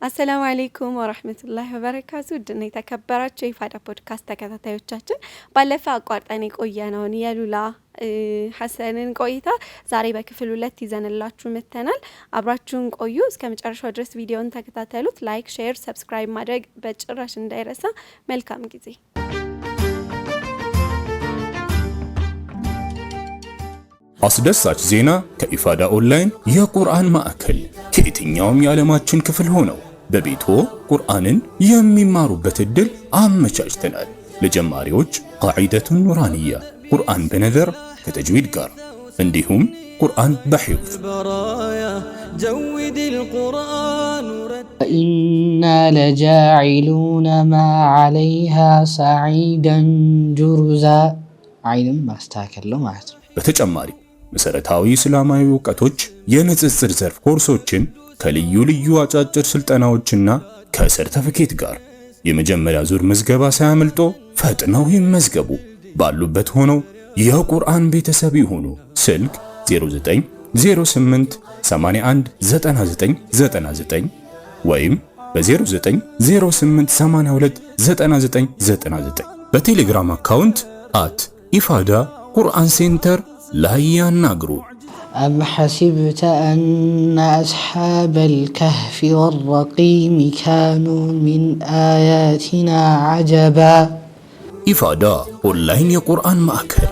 አሰላሙ አለይኩም ወራህመቱላሂ ወበረካቱ። ድና የተከበራችሁ የፋዳ ፖድካስት ተከታታዮቻችን ባለፈው አቋርጠን የቆየነውን የሉላ ሐሰንን ቆይታ ዛሬ በክፍል 2 ይዘንላችሁ መጥተናል። አብራችሁን ቆዩ። እስከ መጨረሻው ድረስ ቪዲዮውን ተከታተሉት። ላይክ፣ ሼር፣ ሰብስክራይብ ማድረግ በጭራሽ እንዳይረሳ። መልካም ጊዜ። አስደሳች ዜና ከኢፋዳ ኦንላይን የቁርአን ማዕከል ከየትኛውም የዓለማችን ክፍል ሆነው በቤቶ ቁርአንን የሚማሩበት እድል አመቻችተናል። ለጀማሪዎች ቃዒደቱን ኑራንያ ቁርአን በነዘር ከተጅዊድ ጋር እንዲሁም ቁርአን በሒፍዝ ኢና ለጃዒሉነ ማ ዐለይሃ ሰዒደን ጁሩዛ ዓይንም ማስተካከል ነው ማለት ነው። በተጨማሪ መሰረታዊ እስላማዊ ዕውቀቶች የንጽጽር ዘርፍ ኮርሶችን ከልዩ ልዩ አጫጭር ስልጠናዎችና ከሰርተፊኬት ጋር የመጀመሪያ ዙር ምዝገባ ሳያመልጦ ፈጥነው ይመዝገቡ። ባሉበት ሆነው የቁርአን ቤተሰብ ይሁኑ። ስልክ 0908 81 9999 ወይም በ0908 82 9999 በቴሌግራም አካውንት @ኢፋዳ ቁርአን ሴንተር ላይ ያናግሩ። أم حسبت أن أصحاب الكهف والرقيم كانوا من آياتنا عجبا ኢፋዳ ኦንላይን የቁርአን ማዕከል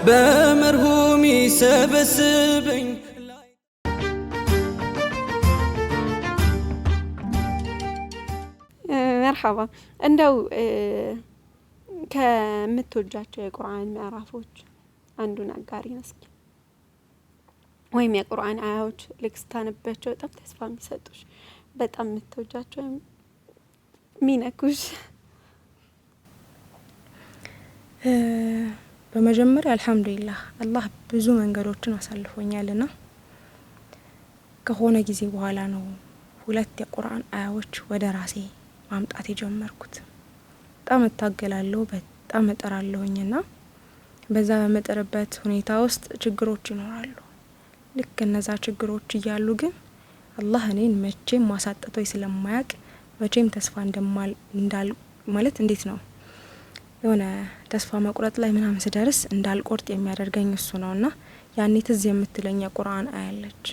በመርሁም ሰበስበኝ። መርሐባ። እንደው ከምትወጃቸው የቁርአን ምዕራፎች አንዱን አጋሪን እስኪ፣ ወይም የቁርአን አያዎች ልክ ስታነባቸው በጣም ተስፋ የሚሰጡሽ በጣም የምትወጃቸው ሚነኩሽ። በመጀመሪያ አልহামዱሊላህ አላህ ብዙ መንገዶችን አሳልፎኛልና ከሆነ ጊዜ በኋላ ነው 2 የቁርአን አያዎች ወደ ራሴ ማምጣት የጀመርኩት። በጣም እታገላለሁ፣ በጣም እጠራለሁኝና በዛ በመጠረበት ሁኔታ ውስጥ ችግሮች ይኖራሉ። ልክ እነዛ ችግሮች እያሉ ግን አላህ እኔን መቼም ማሳጠቶኝ ስለማያውቅ መቼም ተስፋ እንዳል ማለት እንዴት ነው የሆነ ተስፋ መቁረጥ ላይ ምናምን ስደርስ እንዳልቆርጥ የሚያደርገኝ እሱ ነውና ያኔ ትዝ የምትለኝ የቁርአን አያለች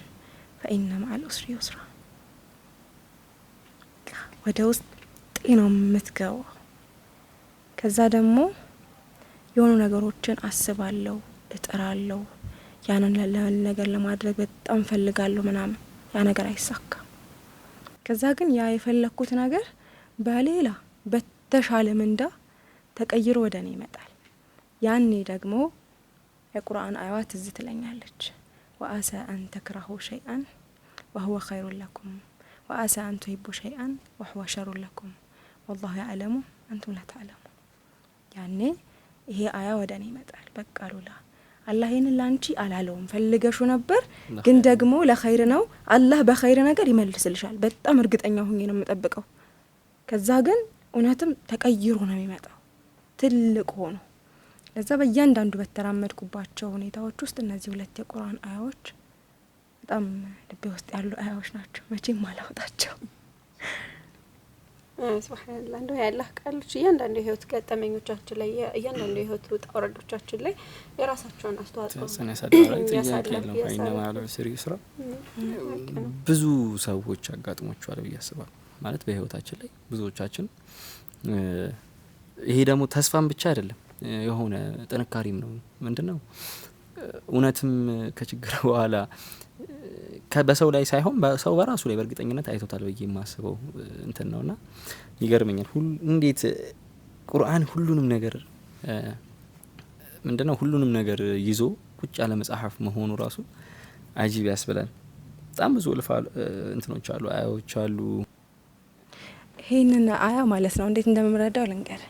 ፈኢነ መዐል ዑስሪ ዩስራ። ወደ ውስጥ ነው የምትገባው። ከዛ ደግሞ የሆኑ ነገሮችን አስባለሁ፣ እጥራለሁ፣ ያንን ነገር ለማድረግ በጣም ፈልጋለሁ ምናምን፣ ያ ነገር አይሳካም። ከዛ ግን ያ የፈለኩት ነገር በሌላ በተሻለ ምንዳ ተቀይሮ ወደኔ ይመጣል። ያኔ ደግሞ የቁርአን አያዋ ትዝ ትለኛለች። ወአሳ አን ተክረሁ ሸይአን ወሁወ ኸይሩን ለኩም ወአሳ አን ቱሂቡ ሸይአን ወሁወ ሸሩን ለኩም ወላሁ ያዕለሙ አንቱም ላ ተዕለሙ። ያኔ ይሄ አያ ወደኔ ይመጣል። በቃ ሉላ አላህ ይሄንን ላንቺ አላለውም፣ ፈልገሹ ነበር፣ ግን ደግሞ ለኸይር ነው። አላህ በኸይር ነገር ይመልስልሻል። በጣም እርግጠኛ ሆኜ ነው የምጠብቀው። ከዛ ግን እውነትም ተቀይሮ ነው የሚመጣው ትልቅ ሆኖ። ለዛ በእያንዳንዱ በተራመድኩባቸው ሁኔታዎች ውስጥ እነዚህ 2 የቁርአን አያዎች በጣም ልቤ ውስጥ ያሉ አያዎች ናቸው። መቼም አላወጣቸው። ሱብሃንአላህ። እንደው ያላህ ቃሎች እያንዳንዱ የህይወት ገጠመኞቻችን ላይ እያንዳንዱ የህይወት ውጣ ውረዶቻችን ላይ የራሳቸውን አስተዋጽኦ ብዙ ሰዎች አጋጥሟቸዋል ብዬ አስባለሁ። ማለት በህይወታችን ላይ ብዙዎቻችን ይሄ ደግሞ ተስፋም ብቻ አይደለም የሆነ ጥንካሬም ነው። ምንድነው እውነትም ከችግር በኋላ በሰው ላይ ሳይሆን በሰው በራሱ ላይ በእርግጠኝነት አይቶታል ብዬ የማስበው እንትን ነውና ይገርመኛል። እንዴት ቁርአን ሁሉንም ነገር ምንድነው ሁሉንም ነገር ይዞ ቁጭ ያለ መጽሐፍ መሆኑ ራሱ አጂብ ያስብላል። በጣም ብዙ እንትኖች አሉ፣ አያዎች አሉ። ይሄንን አያ ማለት ነው እንዴት እንደምረዳው ልንገር።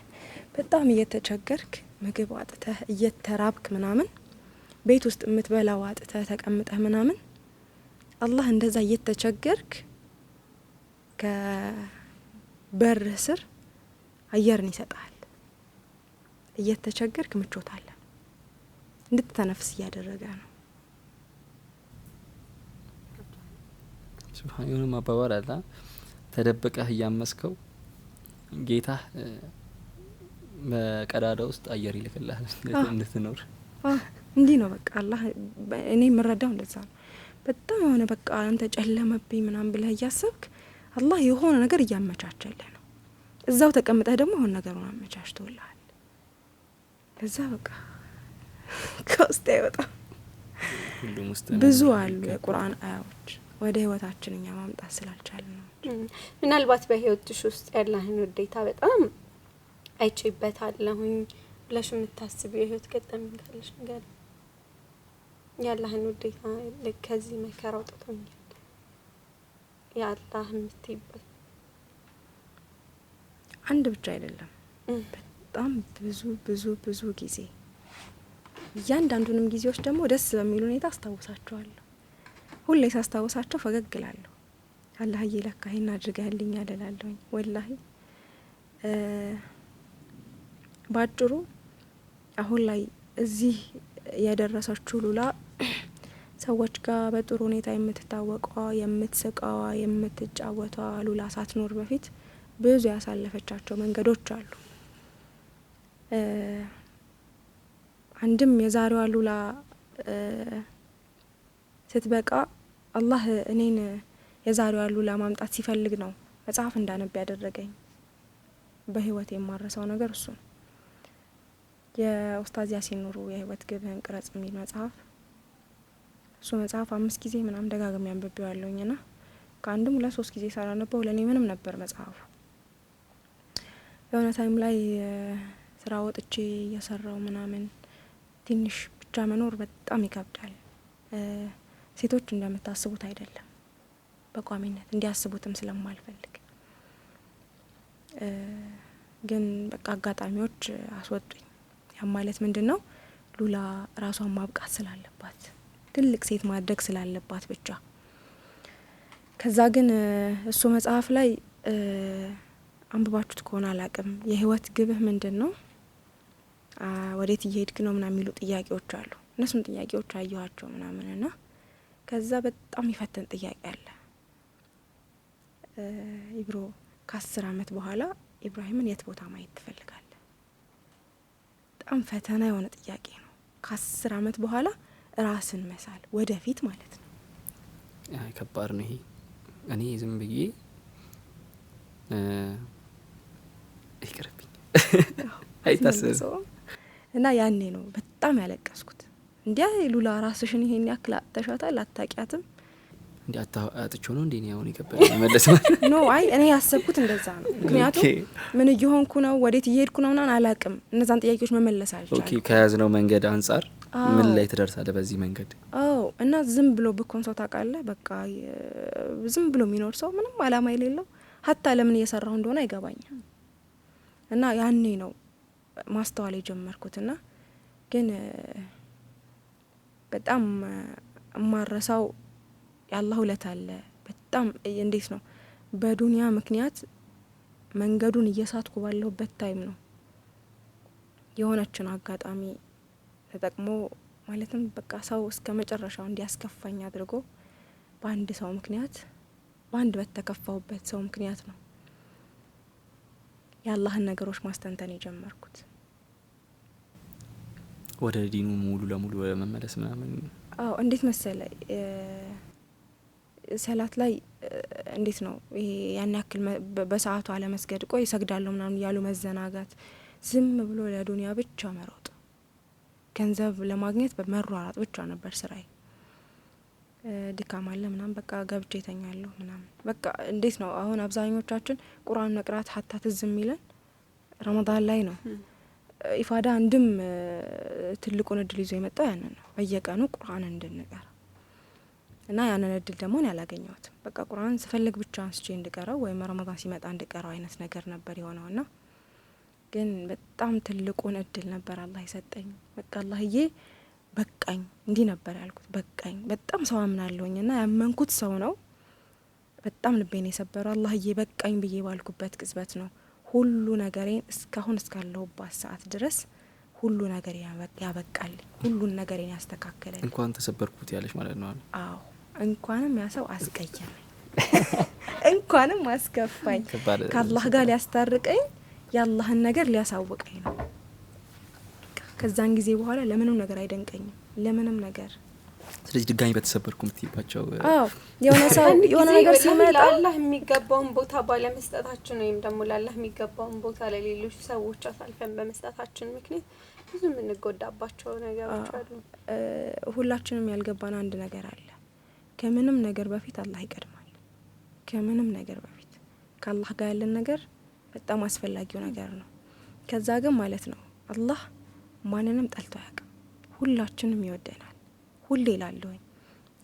በጣም እየተቸገርክ ምግብ አጥተህ እየተራብክ ምናምን ቤት ውስጥ የምትበላው አጥተህ ተቀምጠህ ምናምን አላህ እንደዛ እየተቸገርክ ከበር ስር አየርን ይሰጣል። እየተቸገርክ ምቾት አለ እንድትተነፍስ እያደረገ ነው። ሱብሃንአላህ አባባል አለ ተደብቀህ እያመስከው ጌታ በቀዳዳ ውስጥ አየር ይልክልሃል እንድትኖር። እንዲህ ነው በቃ አላህ እኔ የምረዳው እንደዛ ነው። በጣም የሆነ በቃ አንተ ጨለመብኝ ምናምን ብለህ እያሰብክ አላህ የሆነ ነገር እያመቻቸልህ ነው። እዛው ተቀምጠህ ደግሞ የሆነ ነገሩን አመቻችቶልሃል። ከዛ በቃ ከውስጥ አይወጣም። ሁሉም ውስጥ ብዙ አሉ የቁርአን አያዎች ወደ ህይወታችን እኛ ማምጣት ስላልቻልን ነው። ምናልባት በህይወትሽ ውስጥ ያለህን ውዴታ በጣም አይቼበታለሁኝ ብለሽ የምታስቢው የህይወት ገጠመኝ ካለሽ ነገር ያለህን ውዴታ ከዚህ መከራ አውጥቶኛል ያላህ የምትይበት? አንድ ብቻ አይደለም፣ በጣም ብዙ ብዙ ብዙ ጊዜ እያንዳንዱንም ጊዜዎች ደግሞ ደስ በሚል ሁኔታ አስታውሳቸዋለሁ። ሁሌ ሳስታውሳቸው ፈገግ እላለሁ። አላህዬ ለካ ይሄን አድርገህልኛል እላለሁኝ ወላሂ። ባጭሩ አሁን ላይ እዚህ የደረሰችው ሉላ ሰዎች ጋር በጥሩ ሁኔታ የምትታወቀዋ የምትስቀዋ የምትጫወቷ ሉላ ሳትኖር በፊት ብዙ ያሳለፈቻቸው መንገዶች አሉ። አንድም የዛሬዋ ሉላ ስትበቃ አላህ እኔን የዛሬዋ ሉላ ማምጣት ሲፈልግ ነው መጽሐፍ እንዳነብ ያደረገኝ። በህይወት የማረሳው ነገር እሱ ነው። የኡስታዝ ያሲን ኑሩ የህይወት ግብህን ቅረጽ የሚል መጽሐፍ፣ እሱ መጽሐፍ 5 ጊዜ ምናምን ደጋግሜ አንብቤዋለሁኝና ከአንድም 2-3 ጊዜ ሳላነበው ለኔ ምንም ነበር መጽሐፉ። የሆነ ታይም ላይ ስራ ወጥቼ እየሰራው ምናምን ትንሽ ብቻ መኖር በጣም ይከብዳል። ሴቶች እንደምታስቡት አይደለም። በቋሚነት እንዲያስቡትም ስለማልፈልግ ግን በቃ አጋጣሚዎች አስወጡኝ። ያ ማለት ምንድነው? ሉላ ራሷን ማብቃት ስላለባት ትልቅ ሴት ማድረግ ስላለባት ብቻ። ከዛ ግን እሱ መጽሐፍ ላይ አንብባችሁት ከሆነ አላቅም፣ የህይወት ግብህ ምንድነው? ወዴት እየሄድክ ነው ምናምን የሚሉ ጥያቄዎች አሉ። እነሱን ጥያቄዎች አየኋቸው ምናምንና ከዛ በጣም ይፈተን ጥያቄ አለ። ኢብሮ ከ10 አመት በኋላ ኢብራሂምን የት ቦታ ማየት ትፈልጋለህ? በጣም ፈተና የሆነ ጥያቄ ነው። ከ10 አመት በኋላ ራስን መሳል ወደፊት ማለት ነው። ከባድ ነው ይሄ። እኔ ዝም ብዬ ይቅርብኝ አይታሰብም። እና ያኔ ነው በጣም ያለቀስኩት። እንዲያ ሉላ ራስሽን ይሄን ያክል አጥተሻታል፣ አታቂያትም እንዲ አጥቼው ነው እንዴ ነው አሁን ይከበል መለስ ማለት ኖ አይ እኔ ያሰብኩት እንደዛ ነው። ምክንያቱም ምን እየሆንኩ ነው ወዴት እየሄድኩ ነው ምናምን አላቅም። እነዛን ጥያቄዎች መመለስ አልቻልኩም። ኦኬ ከያዝነው መንገድ አንጻር ምን ላይ ትደርሳለህ በዚህ መንገድ? እና ዝም ብሎ ብኮን ሰው ታውቃለህ፣ በቃ ዝም ብሎ የሚኖር ሰው ምንም አላማ የሌለው ሀታ ለምን እየሰራው እንደሆነ አይገባኝም። እና ያኔ ነው ማስተዋል የጀመርኩትና ግን በጣም ማረሳው ያላህ ውለታ አለ። በጣም እንዴት ነው በዱንያ ምክንያት መንገዱን እየሳትኩ ባለሁበት ታይም ነው የሆነችን አጋጣሚ ተጠቅሞ ማለትም በቃ ሰው እስከ መጨረሻው እንዲያስከፋኝ አድርጎ በአንድ ሰው ምክንያት በአንድ በተከፋውበት ሰው ምክንያት ነው የአላህን ነገሮች ማስተንተን የጀመርኩት። ወደ ዲኑ ሙሉ ለሙሉ መመለስ ምናምን እንዴት መሰለ ሰላት ላይ እንዴት ነው ይሄ ያን ያክል በሰዓቱ አለመስገድ፣ ቆይ ሰግዳለሁ ምናምን ያሉ መዘናጋት፣ ዝም ብሎ ለዱንያ ብቻ መሮጥ፣ ገንዘብ ለማግኘት በመሯሯጥ ብቻ ነበር ስራዬ። ድካም አለ ምናምን በቃ ገብቼ ተኛለሁ ምናምን በቃ እንዴት ነው አሁን አብዛኞቻችን ቁርአን መቅራት ሀታ ትዝ የሚለን ረመዳን ላይ ነው። ኢፋዳ አንድም ትልቁን እድል ይዞ የመጣው ያንን ነው፣ በየቀኑ ቁርአን እንድንቀራ እና ያንን እድል ደግሞ ያላገኘሁትም። በቃ ቁርአን ስፈልግ ብቻ አንስቼ እንድቀራው ወይም ረመዳን ሲመጣ እንድቀራው አይነት ነገር ነበር የሆነውና ግን በጣም ትልቁን እድል ነበር አላህ የሰጠኝ። በቃ አላህዬ በቃኝ እንዲህ ነበር ያልኩት። በቃኝ በጣም ሰው አምናለሁኝና ያመንኩት ሰው ነው። በጣም ልቤን የሰበረው አላህዬ በቃኝ ብዬ ባልኩበት ቅጽበት ነው ሁሉ ነገሬን እስካሁን እስካለሁባት ሰዓት ድረስ ሁሉ ነገር ያበቃል፣ ሁሉን ነገሬን ያስተካከለ። እንኳን ተሰበርኩት ያለሽ ማለት ነው። አዎ እንኳንም ያ ሰው አስቀየመኝ። እንኳንም አስከፋኝ ከአላህ ጋር ሊያስታርቀኝ የአላህን ነገር ሊያሳውቀኝ ነው። ከዛን ጊዜ በኋላ ለምንም ነገር አይደንቀኝም ለምንም ነገር። ስለዚህ ድጋሚ በተሰበርኩ ምትይባቸው የሆነ ሰው የሆነ ነገር ሲመጣ አላህ የሚገባውን ቦታ ባለመስጠታችን ወይም ደግሞ ለአላህ የሚገባውን ቦታ ለሌሎች ሰዎች አሳልፈን በመስጠታችን ምክንያት ብዙ የምንጎዳባቸው ነገሮች አሉ። ሁላችንም ያልገባን አንድ ነገር አለ። ከምንም ነገር በፊት አላህ ይቀድማል። ከምንም ነገር በፊት ከአላህ ጋር ያለን ነገር በጣም አስፈላጊው ነገር ነው። ከዛ ግን ማለት ነው አላህ ማንንም ጠልቶ አያውቅም። ሁላችንም ይወደናል። ሁሌ እላለሁኝ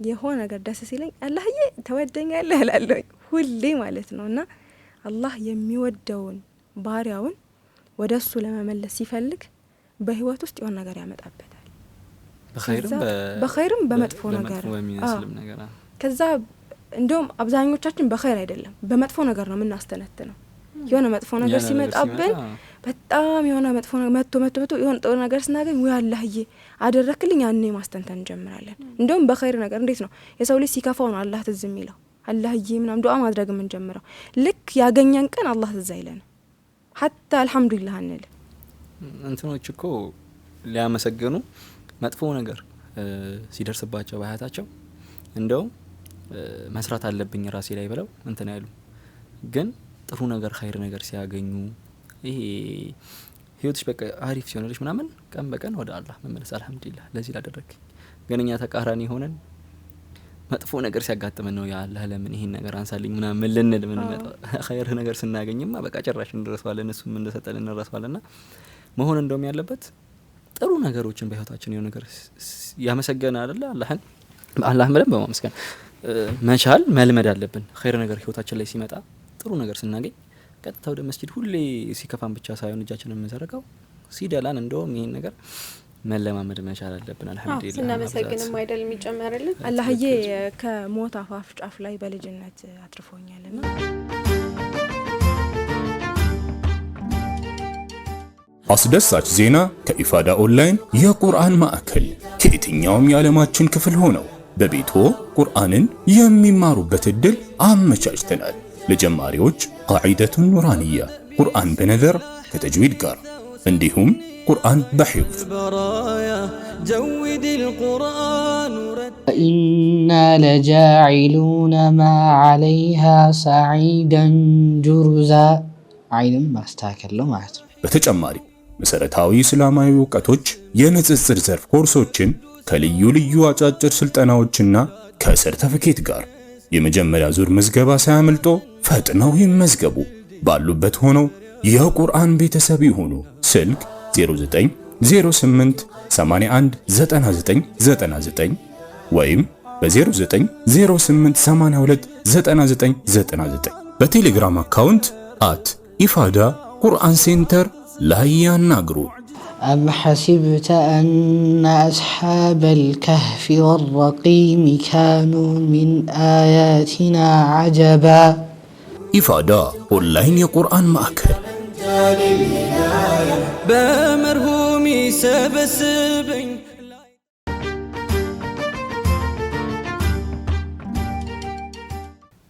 የሆነ ነገር ደስ ሲለኝ አላህዬ ተወደኛለህ እላለሁኝ ሁሌ ማለት ነው። እና አላህ የሚወደውን ባሪያውን ወደሱ ለመመለስ ሲፈልግ በህይወት ውስጥ የሆነ ነገር ያመጣበታል። በኸይርም በመጥፎ ነገር ከዛ እንደውም አብዛኞቻችን በኸይር አይደለም በመጥፎ ነገር ነው የምናስተነትነው። የሆነ መጥፎ ነገር ሲመጣብን በጣም የሆነ መጥፎ ነገር መጥቶ የሆነ ጥሩ ነገር ስናገኝ ወይ አላህዬ አደረክልኝ ያኔ ማስተንተን እንጀምራለን። እንደውም በኸይር ነገር እንዴት ነው የሰው ልጅ ሲከፋው ነው አላህ ትዝ የሚለው አላህዬ ምናምን ዱዓ ማድረግ ምን ጀምረው ልክ ያገኘን ቀን አላህ ትዝ አይለን ሐታ አልহামዱሊላህ አንል። እንትኖች እኮ ሊያመሰግኑ መጥፎ ነገር ሲደርስባቸው በሀያታቸው እንደውም መስራት አለብኝ ራሴ ላይ ብለው እንትን አይሉ ግን ጥሩ ነገር ኸይር ነገር ሲያገኙ ይሄ ህይወትሽ በቃ አሪፍ ሲሆንልሽ ምናምን ቀን በቀን ወደ አላህ መመለስ አልহামዱሊላህ ለዚህ ላደረግኝ። ግን እኛ ተቃራኒ ሆነን መጥፎ ነገር ሲያጋጥመን ነው ያ አላህ ለምን ይሄን ነገር አንሳልኝ ምናምን ልንል ምን መጣ ኸይር ነገር ስናገኝማ በቃ ጭራሽ እንረሳዋለን እሱም እንደሰጠን እንረሳዋለንና መሆን እንደውም ያለበት ጥሩ ነገሮችን በህይወታችን የሆነ ነገር ያመሰገነ አይደለ አላህን አላህን በደንብ በማመስገን መቻል መልመድ አለብን። ኸይር ነገር ህይወታችን ላይ ሲመጣ ጥሩ ነገር ስናገኝ ቀጥታ ወደ መስጂድ ሁሌ ሲከፋን ብቻ ሳይሆን እጃችንን የምንዘረጋው ሲደላን እንደውም ይሄን ነገር መለማመድ መቻል አለብን። አልহামዱሊላህ ስናመሰግንም አይደል የሚጨመርልን አላህዬ ከሞት አፋፍ ጫፍ ላይ በልጅነት አትርፎኛልና አስደሳች ዜና ከኢፋዳ ኦንላይን የቁርአን ማዕከል ከየትኛውም የዓለማችን ክፍል ሆነው በቤቶ ቁርአንን የሚማሩበት እድል አመቻችተናል። ለጀማሪዎች ቃዒደቱን ኑራንያ ቁርአን በነዘር ከተጅዊድ ጋር እንዲሁም ቁርአን በሒፍዝ ኢና ለጃዒሉነ ማ ዐለይሃ ሰዒደን ጁሩዛ ዓይንም ማስተካከል ነው ማለት ነው። በተጨማሪ መሰረታዊ እስላማዊ ዕውቀቶች የንጽጽር ዘርፍ ኮርሶችን ከልዩ ልዩ አጫጭር ስልጠናዎችና ከሰርተፊኬት ጋር የመጀመሪያ ዙር ምዝገባ ሳያመልጦ ፈጥነው ይመዝገቡ። ባሉበት ሆነው የቁርአን ቤተሰብ ይሁኑ። ስልክ 0908 81 9999 ወይም በ0908 82 9999 በቴሌግራም አካውንት @ኢፋዳ ቁርአን ሴንተር ላይ ያናግሩ። أم حسبت أن أصحاب الكهف والرقيم كانوا من آياتنا عجبا ኢፋዳ ኦንላይን የቁርአን ማዕከል በመርሁም ይሰበስብኝ።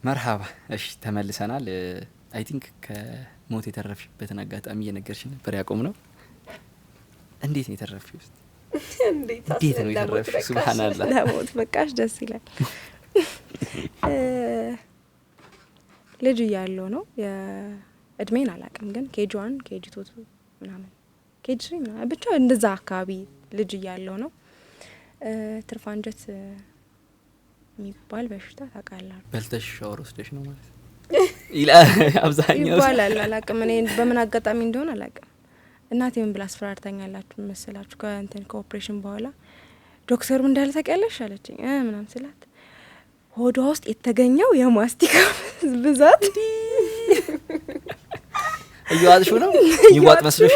መርሃባ። እሺ ተመልሰናል። አይ ቲንክ ከሞት የተረፍሽበትን አጋጣሚ እየነገርሽን ነበር ያቆም ነው። እንዴት ነው የተረፍሽው? እንዴት ነው የተረፍሽው? ሱብሃንአላህ ለሞት በቃሽ። ደስ ይላል። ልጅ እያለሁ ነው የእድሜን አላውቅም፣ ግን ኬጂ 1 ኬጂ 2 ምናምን ኬጂ 3 ምናምን ብቻ እንደዛ አካባቢ ልጅ እያለሁ ነው። ትርፍ አንጀት የሚባል በሽታ ታውቃለህ? በልተሽ ሻወር ወስደሽ ነው ማለት ይላ አብዛኛው ይባላል። አላውቅም እኔ በምን አጋጣሚ እንደሆነ አላውቅም። እናቴ ምን ብላ አስፈራርታኛላችሁ መሰላችሁ? ከእንትን ከኦፕሬሽን በኋላ ዶክተሩ እንዳለ ታውቂያለሽ አለችኝ። ምናምን ስላት ሆዷ ውስጥ የተገኘው የማስቲካ ብዛት እየዋጥሽ ነው ይዋጥ መስሎሽ?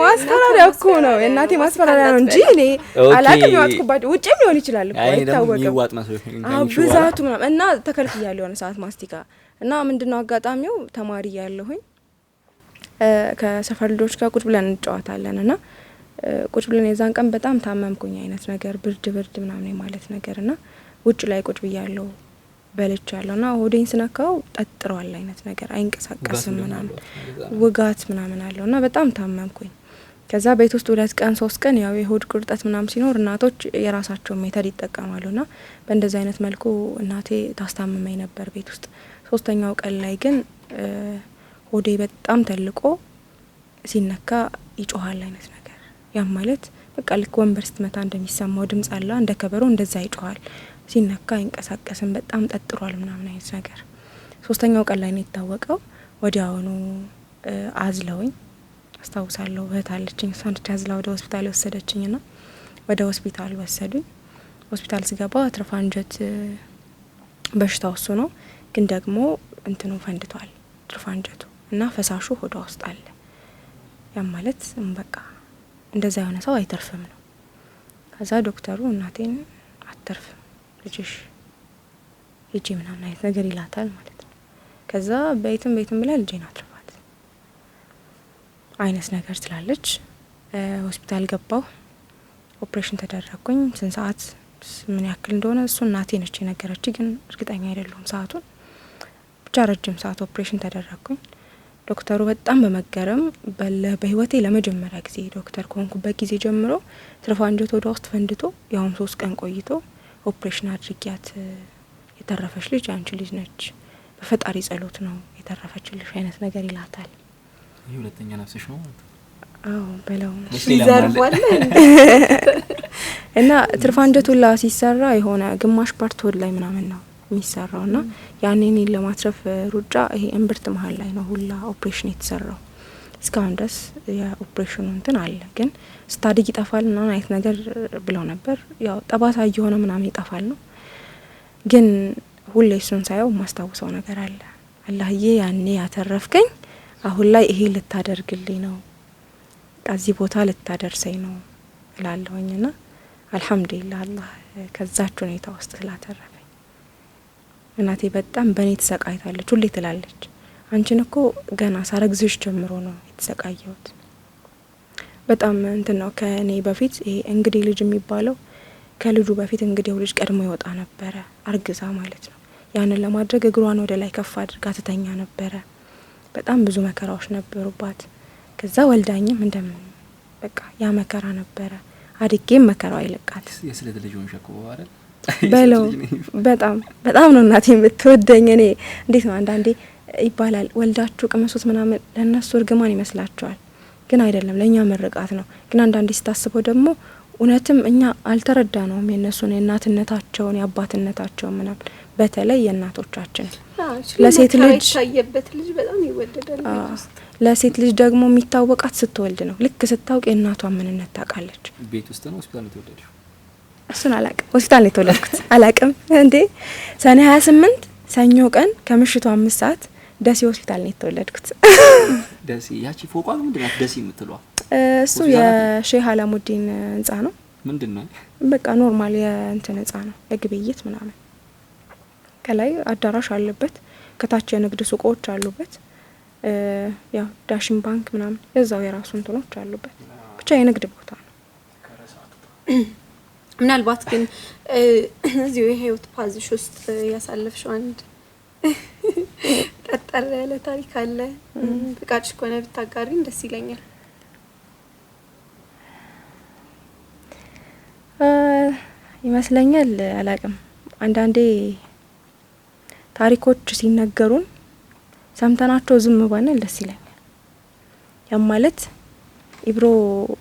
ማስፈራሪያ እኮ ነው የእናቴ ማስፈራሪያ ነው እንጂ እኔ አላውቅም። ያዋጥኩባቸው ውጭም ሊሆን ይችላል እኮ አይታወቅም። ይዋጥ መስሎሽ ብዛቱ ምናምን እና ተከልክያለሁ የሆነ ሰዓት ማስቲካ እና ምንድነው አጋጣሚው ተማሪ ያለሁኝ ከሰፈር ልጆች ጋር ቁጭ ብለን እንጫወታለን እና ቁጭ ብለን የዛን ቀን በጣም ታመምኩኝ አይነት ነገር ብርድ ምናምን ማለት ነገርና ውጭ ላይ ቁጭ ብያለሁ በልቻለሁና ሆዴን ስነካው ጠጥሯል አይነት ነገር አይንቀሳቀስም ምናምን ውጋት ምናምን አለውና በጣም ታመምኩኝ። ከዛ ቤት ውስጥ 2 ቀን 3 ቀን ያው የሆድ ቁርጠት ምናምን ሲኖር እናቶች የራሳቸው ሜተድ ይጠቀማሉና በእንደዚህ አይነት መልኩ እናቴ ታስታምመኝ ነበር ቤት ውስጥ። 3ኛው ቀን ላይ ግን ሆዴ በጣም ተልቆ ሲነካ ይጮሃል አይነት ነገር ያ ማለት በቃ ልክ ወንበር ስትመታ እንደሚሰማው ድምጽ አለ እንደ ከበሮ እንደዛ ይጮሃል። ሲነካ አይንቀሳቀስም በጣም ጠጥሯል ምናምን አይነት ነገር 3ኛው ቀን ላይ ነው የታወቀው። ወዲያውኑ አዝለውኝ አስታውሳለሁ እህት አለችኝ እሷን አዝላ ወደ ሆስፒታል ወሰደችኝና ወደ ሆስፒታል ወሰዱኝ። ሆስፒታል ሲገባ አጥርፍ አንጀት በሽታው እሱ ነው ግን ደግሞ እንትኑ ፈንድቷል አጥርፍ አንጀቱ እና ፈሳሹ ሆዷ ውስጥ አለ። ያ ማለት በቃ እንደዛ የሆነ ሰው አይተርፍም ነው። ከዛ ዶክተሩ እናቴን አትተርፍም ልጅሽ ሂጂ ምናምን አይነት ነገር ይላታል ማለት ነው። ከዛ ቤትም ብላ ልጄን አትርፋት አይነት ነገር ትላለች። ሆስፒታል ገባው ኦፕሬሽን ተደረኩኝ። ስንት ሰዓት ምን ያክል እንደሆነ እሱ እናቴ ነች የነገረች ግን እርግጠኛ አይደለሁም ሰዓቱን። ብቻ ረጅም ሰዓት ኦፕሬሽን ተደረኩኝ። ዶክተሩ በጣም በመገረም በህይወቴ ለመጀመሪያ ጊዜ ዶክተር ከሆንኩበት ጊዜ ጀምሮ ትርፍ አንጀት ወደ ውስጥ ፈንድቶ ያውም 3 ቀን ቆይቶ ኦፕሬሽን አድርጊያት የተረፈች ልጅ አንቺ ልጅ ነች በፈጣሪ ጸሎት ነው የተረፈችልሽ አይነት ነገር ይላታል። ይሄ ሁለተኛ ነፍስሽ ነው? አዎ በለው ይዘርባል እና ትርፍ አንጀቱ ላ ሲሰራ የሆነ ግማሽ ፓርት ሆድ ላይ ምናምን ነው የሚሰራውና ያኔን ለማትረፍ ሩጫ ይሄ እምብርት መሃል ላይ ነው ሁላ ኦፕሬሽን የተሰራው። እስካሁን ድረስ የኦፕሬሽኑ እንትን አለ ግን ስታዲግ ይጠፋል እና አይነት ነገር ብለው ነበር። ያው ጠባሳ እየሆነ ምናምን ይጠፋል ነው ግን ሁሌ እሱን ሳየው ማስታወሰው ነገር አለ። አላህዬ ያኔ ያተረፍከኝ አሁን ላይ ይሄ ልታደርግልኝ ነው ከዚህ ቦታ ልታደርሰኝ ነው እላለሁኝና አልহামዱሊላህ አላህ ከዛች ሁኔታ ውስጥ ስላተረፈኝ። እናቴ በጣም በኔ ተሰቃይታለች። ሁሌ ትላለች አንቺን እኮ ገና ሳረግዝሽ ጀምሮ ነው የተሰቃየሁት። በጣም እንትን ነው ከኔ በፊት ይሄ እንግዲህ ልጅ የሚባለው ከልጁ በፊት እንግዲህ ልጅ ቀድሞ ይወጣ ነበረ አርግዛ ማለት ነው። ያንን ለማድረግ እግሯን ወደ ላይ ከፍ አድርጋ ትተኛ ነበረ። በጣም ብዙ መከራዎች ነበሩባት። ከዛ ወልዳኝም እንደምን በቃ ያ መከራ ነበረ። አድጌም መከራው አይለቃት የስለት ልጅውን ሸክቦ አይደል በለው በጣም ነው እናቴ የምትወደኝ። እኔ እንዴት ነው አንዳንዴ ይባላል ወልዳችሁ ቅመሱት ምናምን ለነሱ እርግማን ይመስላቸዋል ግን አይደለም ለኛ መረቃት ነው። ግን አንዳንዴ ስታስበው ደግሞ እውነትም እኛ አልተረዳነውም የነሱን የእናትነታቸውን የአባትነታቸውን ምናምን በተለይ የእናቶቻችን ለሴት ልጅ ታየበት ልጅ በጣም ይወደዳል። ለሴት ልጅ ደግሞ የሚታወቃት ስትወልድ ነው። ልክ ስታውቅ የእናቷን ምንነት ታውቃለች። ቤት ውስጥ ነው ሆስፒታል የተወለደው? እሱን አላቅም። ሆስፒታል ነው የተወለድኩት አላቅም እንዴ ሰኔ 28 ሰኞ ቀን ከምሽቱ 5 ሰዓት ደሴ ሆስፒታል ነው የተወለድኩት። ደሴ ያቺ ፎቋ ምንድነው ደሴ የምትሏ? እሱ የሼህ አላሙዲን ህንጻ ነው። ምንድነው? በቃ ኖርማል የእንትን ህንጻ ነው የግብይት ምናምን። ከላይ አዳራሽ አለበት፣ ከታች የንግድ ሱቆች አሉበት። ያው ዳሽን ባንክ ምናምን እዛው የራሱ እንትኖች አሉበት። ብቻ የንግድ ቦታ ነው። ምናልባት ግን እዚሁ የህይወት ፓዝሽ ውስጥ ያሳለፍሽው አንድ ጠጠር ያለ ታሪክ አለ? ፍቃድሽ ከሆነ ብታጋሪን ደስ ይለኛል። ይመስለኛል አላቅም። አንዳንዴ ታሪኮች ሲነገሩን ሰምተናቸው ዝም ባንል ደስ ይለኛል። ያም ማለት ኢብሮ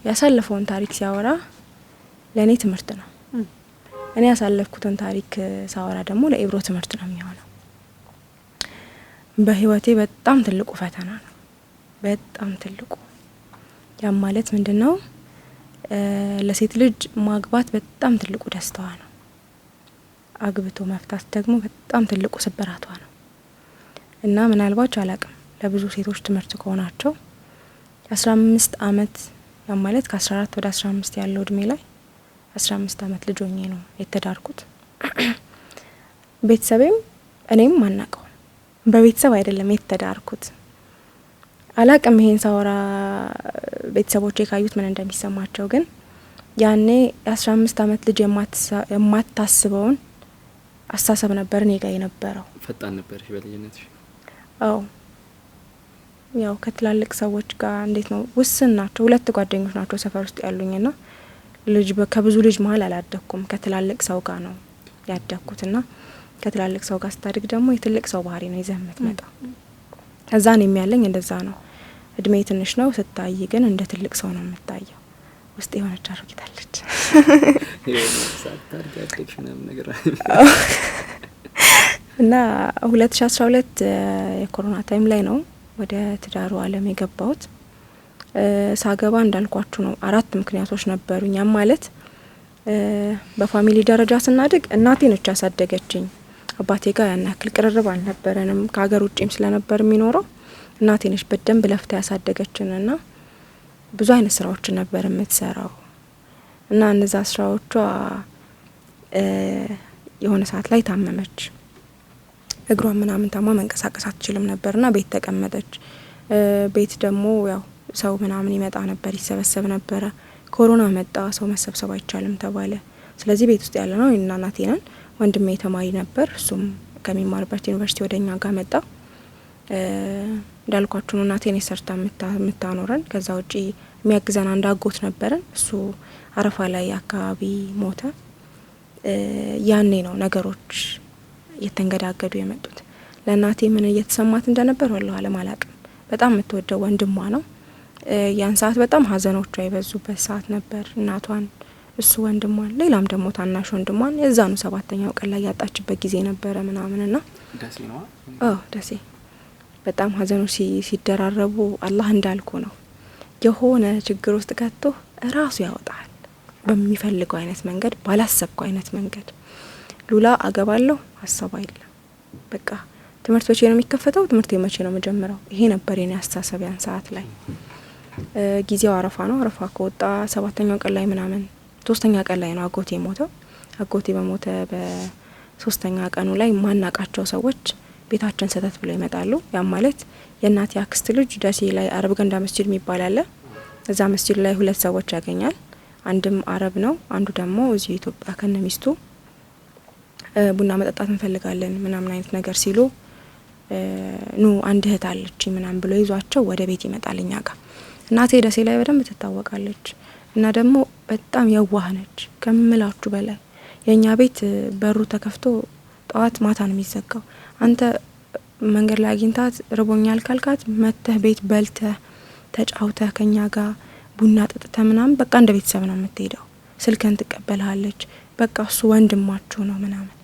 ያሳለፈውን ታሪክ ሲያወራ ለኔ ትምህርት ነው። እኔ ያሳለፍኩትን ታሪክ ሳወራ ደግሞ ለኢብሮ ትምህርት ነው የሚሆነው። በህይወቴ በጣም ትልቁ ፈተና ነው። በጣም ትልቁ ያም ማለት ምንድነው? ለሴት ልጅ ማግባት በጣም ትልቁ ደስታዋ ነው። አግብቶ መፍታት ደግሞ በጣም ትልቁ ስብራቷ ነው። እና ምናልባት አላቅም ለብዙ ሴቶች ትምህርት ከሆናቸው 15 አመት ያም ማለት ከ14 ወደ 15 ያለው እድሜ ላይ 15 አመት ልጅ ሆኜ ነው የተዳርኩት። ቤተሰቤም እኔም ማናቀው በቤተሰብ አይደለም የተዳርኩት። አላቅም ይሄን ሳወራ ቤተሰቦቼ ካዩት ምን እንደሚሰማቸው ግን ያኔ 15 አመት ልጅ የማታስበውን አስተሳሰብ ነበር እኔ ጋር የነበረው። ፈጣን ነበር በልጅነትሽ? አዎ ያው ከትላልቅ ሰዎች ጋር እንዴት ነው ውስን ናቸው። 2 ጓደኞች ናቸው ሰፈር ውስጥ ያሉኝና ልጅ ከብዙ ልጅ መሀል አላደኩም። ከትላልቅ ሰው ጋር ነው ያደኩትና ከትላልቅ ሰው ጋር ስታድግ ደግሞ የትልቅ ሰው ባህሪ ነው ይዘህ የምትመጣው። እዛ ነው የሚያለኝ እንደዛ ነው። እድሜ ትንሽ ነው ስታይ ግን እንደ ትልቅ ሰው ነው የምታየው። ውስጥ የሆነች አሮጊታለች እና 2012 የኮሮና ታይም ላይ ነው ወደ ትዳሩ ዓለም የገባሁት። ሳገባ እንዳልኳችሁ ነው 4 ምክንያቶች ነበሩኝ። ያም ማለት በፋሚሊ ደረጃ ስናድግ እናቴ ነች ያሳደገችኝ። አባቴ ጋር ያን ያክል ቅርርብ አልነበረንም። ከሀገር ውጪም ስለነበር የሚኖረው እናቴ ነች በደንብ ለፍታ ያሳደገችንና ብዙ አይነት ስራዎችን ነበር የምትሰራው እና እነዛ ስራዎቿ የሆነ ሰዓት ላይ ታመመች። እግሯን ምናምን ታማ መንቀሳቀስ አትችልም ነበርና ቤት ተቀመጠች። ቤት ደግሞ ያው ሰው ምናምን ይመጣ ነበር ይሰበሰብ ነበረ። ኮሮና መጣ፣ ሰው መሰብሰብ አይቻልም ተባለ። ስለዚህ ቤት ውስጥ ያለ ነው እና እናቴ ነን። ወንድሜ ተማሪ ነበር፣ እሱም ከሚማርበት ዩኒቨርሲቲ ወደኛ ጋር መጣ። እንዳልኳችሁ ነው እናቴ ነች ሰርታ የምታኖረን። ከዛ ውጪ የሚያግዘን አንድ አጎት ነበረን፣ እሱ አረፋ ላይ አካባቢ ሞተ። ያኔ ነው ነገሮች እየተንገዳገዱ የመጡት። ለእናቴ ምን እየተሰማት እንደነበር ወላሂ አላቅም። በጣም የምትወደው ወንድሟ ነው። ያን ሰዓት በጣም ሀዘኖቿ የበዙበት ሰዓት ነበር። እናቷን፣ እሱ ወንድሟን፣ ሌላም ደግሞ ታናሽ ወንድሟን የዛኑ 7ኛው ቀን ላይ ያጣችበት ጊዜ ነበረ ምናምንና ደሴ ነው። ደሴ በጣም ሀዘኖች ሲደራረቡ አላህ እንዳልኩ ነው የሆነ ችግር ውስጥ ከቶ ራሱ ያወጣል በሚፈልገው አይነት መንገድ፣ ባላሰብከው አይነት መንገድ። ሉላ አገባለሁ ሀሳብ አይደለም። በቃ ትምህርት መቼ ነው የሚከፈተው? ትምህርት መቼ ነው መጀመሪያው? ይሄ ነበር የኔ አስተሳሰብ ያን ሰዓት ላይ። ጊዜው አረፋ ነው። አረፋ ከወጣ 7ኛው ቀን ላይ ምናምን 3ኛ ቀን ላይ ነው አጎቴ ሞተው። አጎቴ በሞተ በ3ኛ ቀኑ ላይ ማናቃቸው ሰዎች ቤታችን ሰተት ብለው ይመጣሉ። ያም ማለት የእናቴ አክስት ልጅ ደሴ ላይ አረብ ገንዳ መስጂድ የሚባል አለ። እዛ መስጂድ ላይ 2 ሰዎች ያገኛል። አንድም አረብ ነው፣ አንዱ ደግሞ እዚህ ኢትዮጵያ ከነሚስቱ ቡና መጠጣት እንፈልጋለን ምናምን አይነት ነገር ሲሉ ኑ አንድ እህት አለች ምናምን ብሎ ይዟቸው ወደ ቤት ይመጣል እኛ ጋር። እናቴ ደሴ ላይ በደንብ ትታወቃለች እና ደግሞ በጣም የዋህ ነች ከምላችሁ በላይ። የኛ ቤት በሩ ተከፍቶ ጠዋት ማታ ነው የሚዘጋው። አንተ መንገድ ላይ አግኝታት ርቦኛል ካልካት መተህ ቤት በልተህ ተጫውተህ ከኛ ጋር ቡና ጠጥተህ ምናምን በቃ እንደ ቤተሰብ ነው የምትሄደው። ስልክን ትቀበልሃለች። በቃ እሱ ወንድማችሁ ነው ምናምን።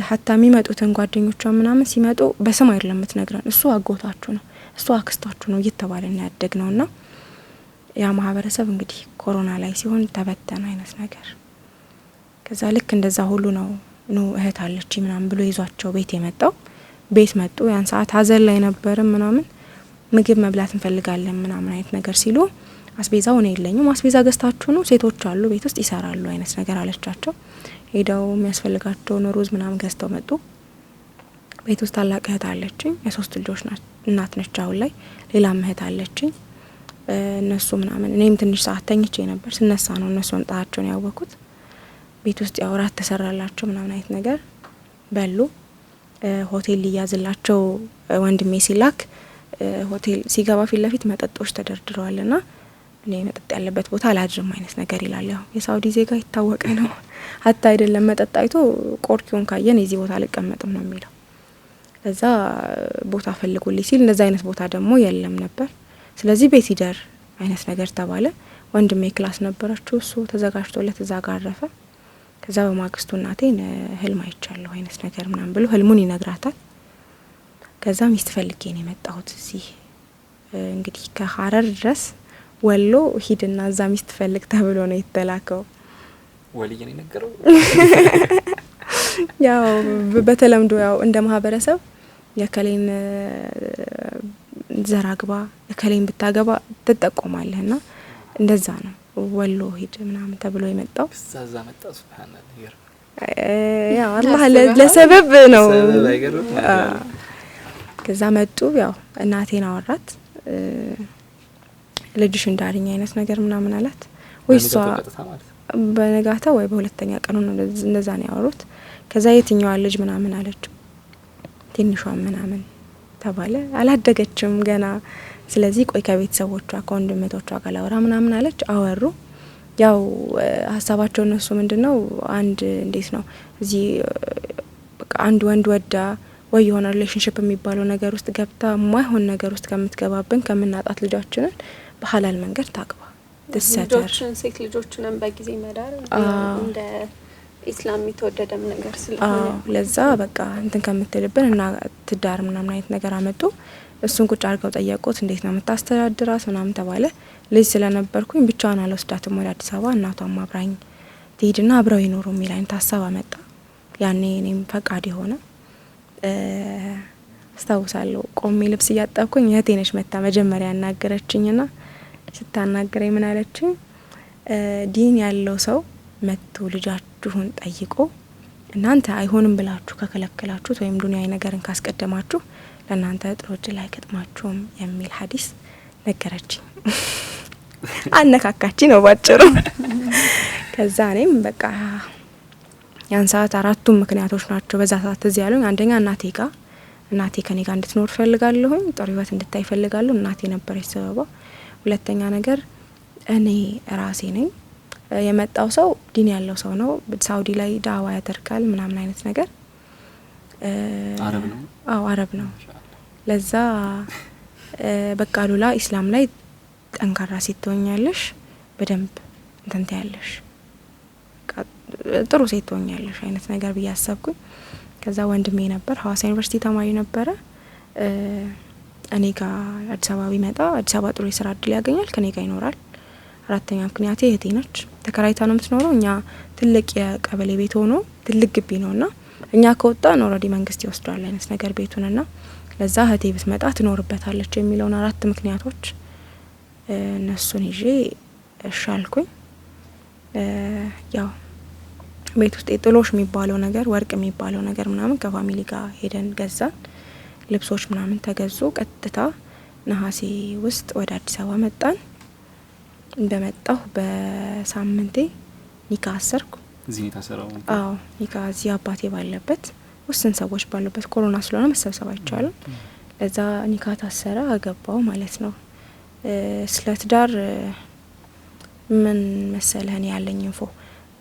ሀታ የሚመጡትን ጓደኞቿ ምናምን ሲመጡ በስም አይደለም የምትነግረን፣ እሱ አጎታችሁ ነው፣ እሱ አክስታችሁ ነው እየተባለን ያደግ ነውና ያ ማህበረሰብ እንግዲህ ኮሮና ላይ ሲሆን ተበተነ አይነት ነገር። ከዛ ልክ እንደዛ ሁሉ ነው እህት አለች ምናምን ብሎ ይዟቸው ቤት የመጣው። ቤት መጡ። ያን ሰዓት ሀዘን ላይ ነበርም ምናምን ምግብ መብላት እንፈልጋለን ምናምን አይነት ነገር ሲሉ አስቤዛው ነው የለኝም፣ አስቤዛ ገዝታችሁ ነው ሴቶች አሉ ቤት ውስጥ ይሰራሉ አይነት ነገር አለቻቸው። ሄደው የሚያስፈልጋቸውን ሩዝ ምናምን ገዝተው መጡ። ቤት ውስጥ ታላቅ እህት አለችኝ፣ የ3 ልጆች እናት ነች አሁን ላይ። ሌላም እህት አለችኝ። እነሱ ምናምን እኔም ትንሽ ሰዓት ተኝቼ ነበር። ስነሳ ነው እነሱ መምጣታቸውን ያወኩት። ቤት ውስጥ ያው ራት ተሰራላቸው ምናምን አይነት ነገር በሉ። ሆቴል ሊያዝላቸው ወንድሜ ሲላክ ሆቴል ሲገባ ፊት ለፊት መጠጦች ተደርድረዋልና እኔ መጠጥ ያለበት ቦታ አላድርም አይነት ነገር ይላል። ያው የሳውዲ ዜጋ ይታወቀ ነው። ሀታ አይደለም መጠጥ አይቶ ቆርኪውን ካየን የዚህ ቦታ አልቀመጥም ነው የሚለው። እዛ ቦታ ፈልጉልኝ ሲል እንደዛ አይነት ቦታ ደግሞ የለም ነበር። ስለዚህ ቤት ይደር አይነት ነገር ተባለ። ወንድሜ ክላስ ነበረችው፣ እሱ ተዘጋጅቶለት እዛ ጋር አረፈ። ከዛ በማግስቱ እናቴን ህልም አይቻለሁ አይነት ነገር ምናምን ብሎ ህልሙን ይነግራታል። ከዛ ሚስት ፈልጌ ነው የመጣሁት እዚህ እንግዲህ ከሀረር ድረስ ወሎ ሂድና እዛ ሚስት ፈልግ ተብሎ ነው የተላከው። ወልዬ ነው የነገረው። ያው በተለምዶ ያው እንደ ማህበረሰብ የከሌን ዘራግባ የከሌን ብታገባ ትጠቆማለህና እንደዛ ነው ወሎ ሂድ ምናምን ተብሎ የመጣው። እዛ መጣ። ሱብሃንአላህ። ያው አላህ ለሰበብ ነው። ከዛ መጡ። ያው እናቴን አወራት። ልጅሽ እንዳሪኝ አይነት ነገር ምናምን አላት። ወይ እሷ በነጋታ ወይ በሁለተኛ ቀኑ ነው እንደዛ ነው ያወሩት። ከዛ የትኛዋ ልጅ ምናምን አለችው። ትንሿ ምናምን ተባለ። አላደገችም ገና። ስለዚህ ቆይ ከቤተሰቦቿ ከወንድሞቿ ጋር ላወራ ምናምን አለች። አወሩ። ያው ሀሳባቸው እነሱ ምንድነው አንድ እንዴት ነው እዚህ በቃ አንድ ወንድ ወዳ ወይ የሆነ ሪሌሽንሺፕ የሚባለው ነገር ውስጥ ገብታ ማይሆን ነገር ውስጥ ከምትገባብን ከምናጣት ልጃችንን በሐላል መንገድ ታግባ ተሰተር ሴት ልጆችንም በጊዜ መዳር እንደ ኢስላም የተወደደም ነገር ስለሆነ ለዛ በቃ እንትን ከምትልብን እና ትዳር ምናምን አይነት ነገር አመጡ። እሱን ቁጭ አርገው ጠየቁት። እንዴት ነው የምታስተዳድራት ምናምን ተባለ። ልጅ ስለነበርኩኝ ብቻዋን አልወስዳትም ወደ አዲስ አበባ እናቷም አብራኝ ትሄድና አብረው ይኖሩ የሚል አይነት ሀሳብ አመጣ። ያኔ እኔም ፈቃድ የሆነ አስታውሳለሁ። ቆሜ ልብስ እያጠብኩኝ እህቴ ነች መታ መጀመሪያ ያናገረችኝና ስታናገረኝ ምን አለችኝ? ዲን ያለው ሰው መጥቶ ልጃችሁን ጠይቆ እናንተ አይሆንም ብላችሁ ከከለከላችሁት ወይም ዱንያዊ ነገርን ካስቀደማችሁ ለእናንተ ጥሩ እድል አይገጥማችሁም የሚል ሐዲስ ነገረችኝ። አነካካች ነው ባጭሩ። ከዛ እኔም በቃ ያን ሰዓት አራቱም ምክንያቶች ናቸው በዛ ሰዓት እዚህ ያሉኝ። አንደኛ እናቴ ከኔ ጋር እንድትኖር ፈልጋለሁኝ፣ ጥሩ ህይወት እንድታይ ፈልጋለሁ። እናቴ ነበረች ሰበባ። ሁለተኛ ነገር እኔ ራሴ ነኝ። የመጣው ሰው ዲን ያለው ሰው ነው። ሳውዲ ላይ ዳዋ ያደርጋል ምናምን አይነት ነገር አረብ ነው። አረብ ነው። ለዛ በቃ ሉላ ኢስላም ላይ ጠንካራ ሴት ትሆኛለሽ፣ በደንብ እንትን ትያለሽ፣ ጥሩ ሴት ትሆኛለሽ አይነት ነገር ብዬ አሰብኩኝ። ከዛ ወንድሜ ነበር ሐዋሳ ዩኒቨርሲቲ ተማሪ ነበረ። እኔ ጋር አዲስ አበባ ቢመጣ አዲስ አበባ ጥሩ የስራ እድል ያገኛል፣ ከኔ ጋር ይኖራል። አራተኛ ምክንያቴ እህቴ ነች። ተከራይታ ነው የምትኖረው። እኛ ትልቅ የቀበሌ ቤት ሆኖ ትልቅ ግቢ ነውና እኛ ከወጣን ኦልሬዲ መንግስት ይወስዳል አይነት ነገር ቤቱንና ለዛ እህቴ ብትመጣ ትኖርበታለች የሚለውን አራት ምክንያቶች እነሱን ይዤ እሻልኩኝ። ያው ቤት ውስጥ የጥሎሽ የሚባለው ነገር ወርቅ የሚባለው ነገር ምናምን ከፋሚሊ ጋር ሄደን ገዛን። ልብሶች ምናምን ተገዙ። ቀጥታ ነሐሴ ውስጥ ወደ አዲስ አበባ መጣን። እንደመጣሁ በሳምንቴ ኒካ አሰርኩ። እዚህ ታሰራው? አዎ ኒካ እዚህ አባቴ ባለበት ውስን ሰዎች ባሉበት ኮሮና ስለሆነ መሰብሰብ አይቻልም። ለዛ ኒካ ታሰረ፣ አገባው ማለት ነው። ስለ ትዳር ምን መሰለህ ያለኝ ኢንፎ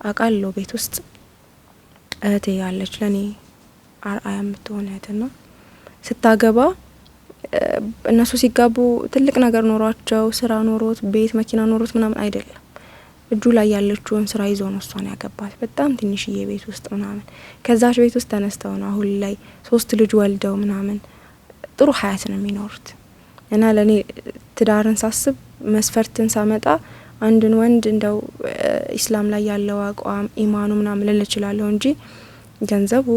አቃሎ ቤት ውስጥ እህቴ ያለች ለኔ አርአያ የምትሆን እህትና ስታገባ እነሱ ሲጋቡ ትልቅ ነገር ኖሯቸው ስራ ኖሮት ቤት መኪና ኖሮት ምናምን አይደለም። እጁ ላይ ያለችውን ስራ ይዞ ነው እሷን ያገባት። በጣም ትንሽዬ ቤት ውስጥ ምናምን ከዛች ቤት ውስጥ ተነስተው ነው አሁን ላይ 3 ልጅ ወልደው ምናምን ጥሩ ሀያት ነው የሚኖሩት። እና ለኔ ትዳርን ሳስብ መስፈርትን ሳመጣ አንድን ወንድ እንደው ኢስላም ላይ ያለው አቋም ኢማኑ ምናምን ልል እችላለሁ እንጂ ገንዘቡ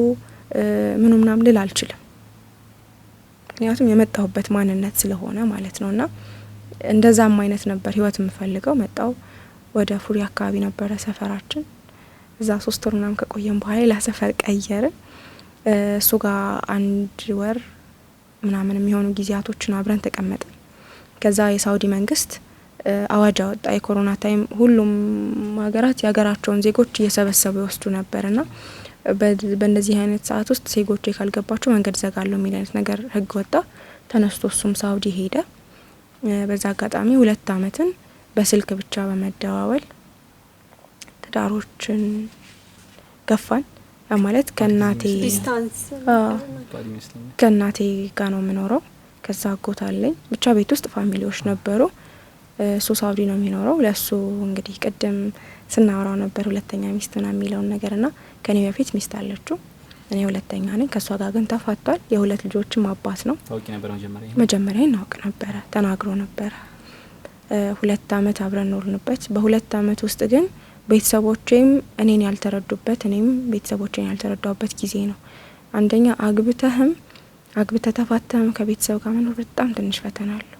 ምኑ ምናምን ልል አልችልም። ምክንያቱም የመጣሁበት ማንነት ስለሆነ ማለት ነውና እንደዛም አይነት ነበር ህይወት የምፈልገው። መጣው ወደ ፉሪ አካባቢ ነበረ ሰፈራችን። እዛ 3 ወር ምናምን ከቆየን በኋላ ለሰፈር ቀየርን። እሱ ጋር 1 ወር ምናምን የሚሆኑ ጊዜያቶችን አብረን ተቀመጥን። ከዛ የሳውዲ መንግስት አዋጅ አወጣ። የኮሮና ታይም ሁሉም ሀገራት የሀገራቸውን ዜጎች እየሰበሰቡ ይወስዱ ነበርና በእንደዚህ አይነት ሰዓት ውስጥ ዜጎች ካልገባቸው መንገድ ዘጋለሁ የሚል አይነት ነገር ህግ ወጣ። ተነስቶ እሱም ሳውዲ ሄደ። በዛ አጋጣሚ 2 አመትን በስልክ ብቻ በመደዋወል ትዳሮችን ገፋን። ማለት ከናቴ ጋር ነው የምኖረው። ከዛ አጎት አለኝ። ብቻ ቤት ውስጥ ፋሚሊዎች ነበሩ። እሱ ሳውዲ ነው የሚኖረው። ለሱ እንግዲህ ቅድም ስናወራው ነበር ሁለተኛ ሚስት ና የሚለውን ነገርና ከኔ በፊት ሚስት አለችው። እኔ ሁለተኛ ነኝ። ከሷ ጋር ግን ተፋቷል። የ2 ልጆችም አባት ነው። ታውቂ ነበር? መጀመሪያ እናውቅ ነበረ፣ ተናግሮ ነበረ። 2 አመት አብረን ኖርንበት። በ2 አመት ውስጥ ግን ቤተሰቦቼም እኔን ያልተረዱበት እኔም ቤተሰቦቼን ያልተረዳውበት ጊዜ ነው። አንደኛ አግብተህ ተፋተህም ከቤተሰብ ጋር መኖር በጣም ትንሽ ፈተና አለው።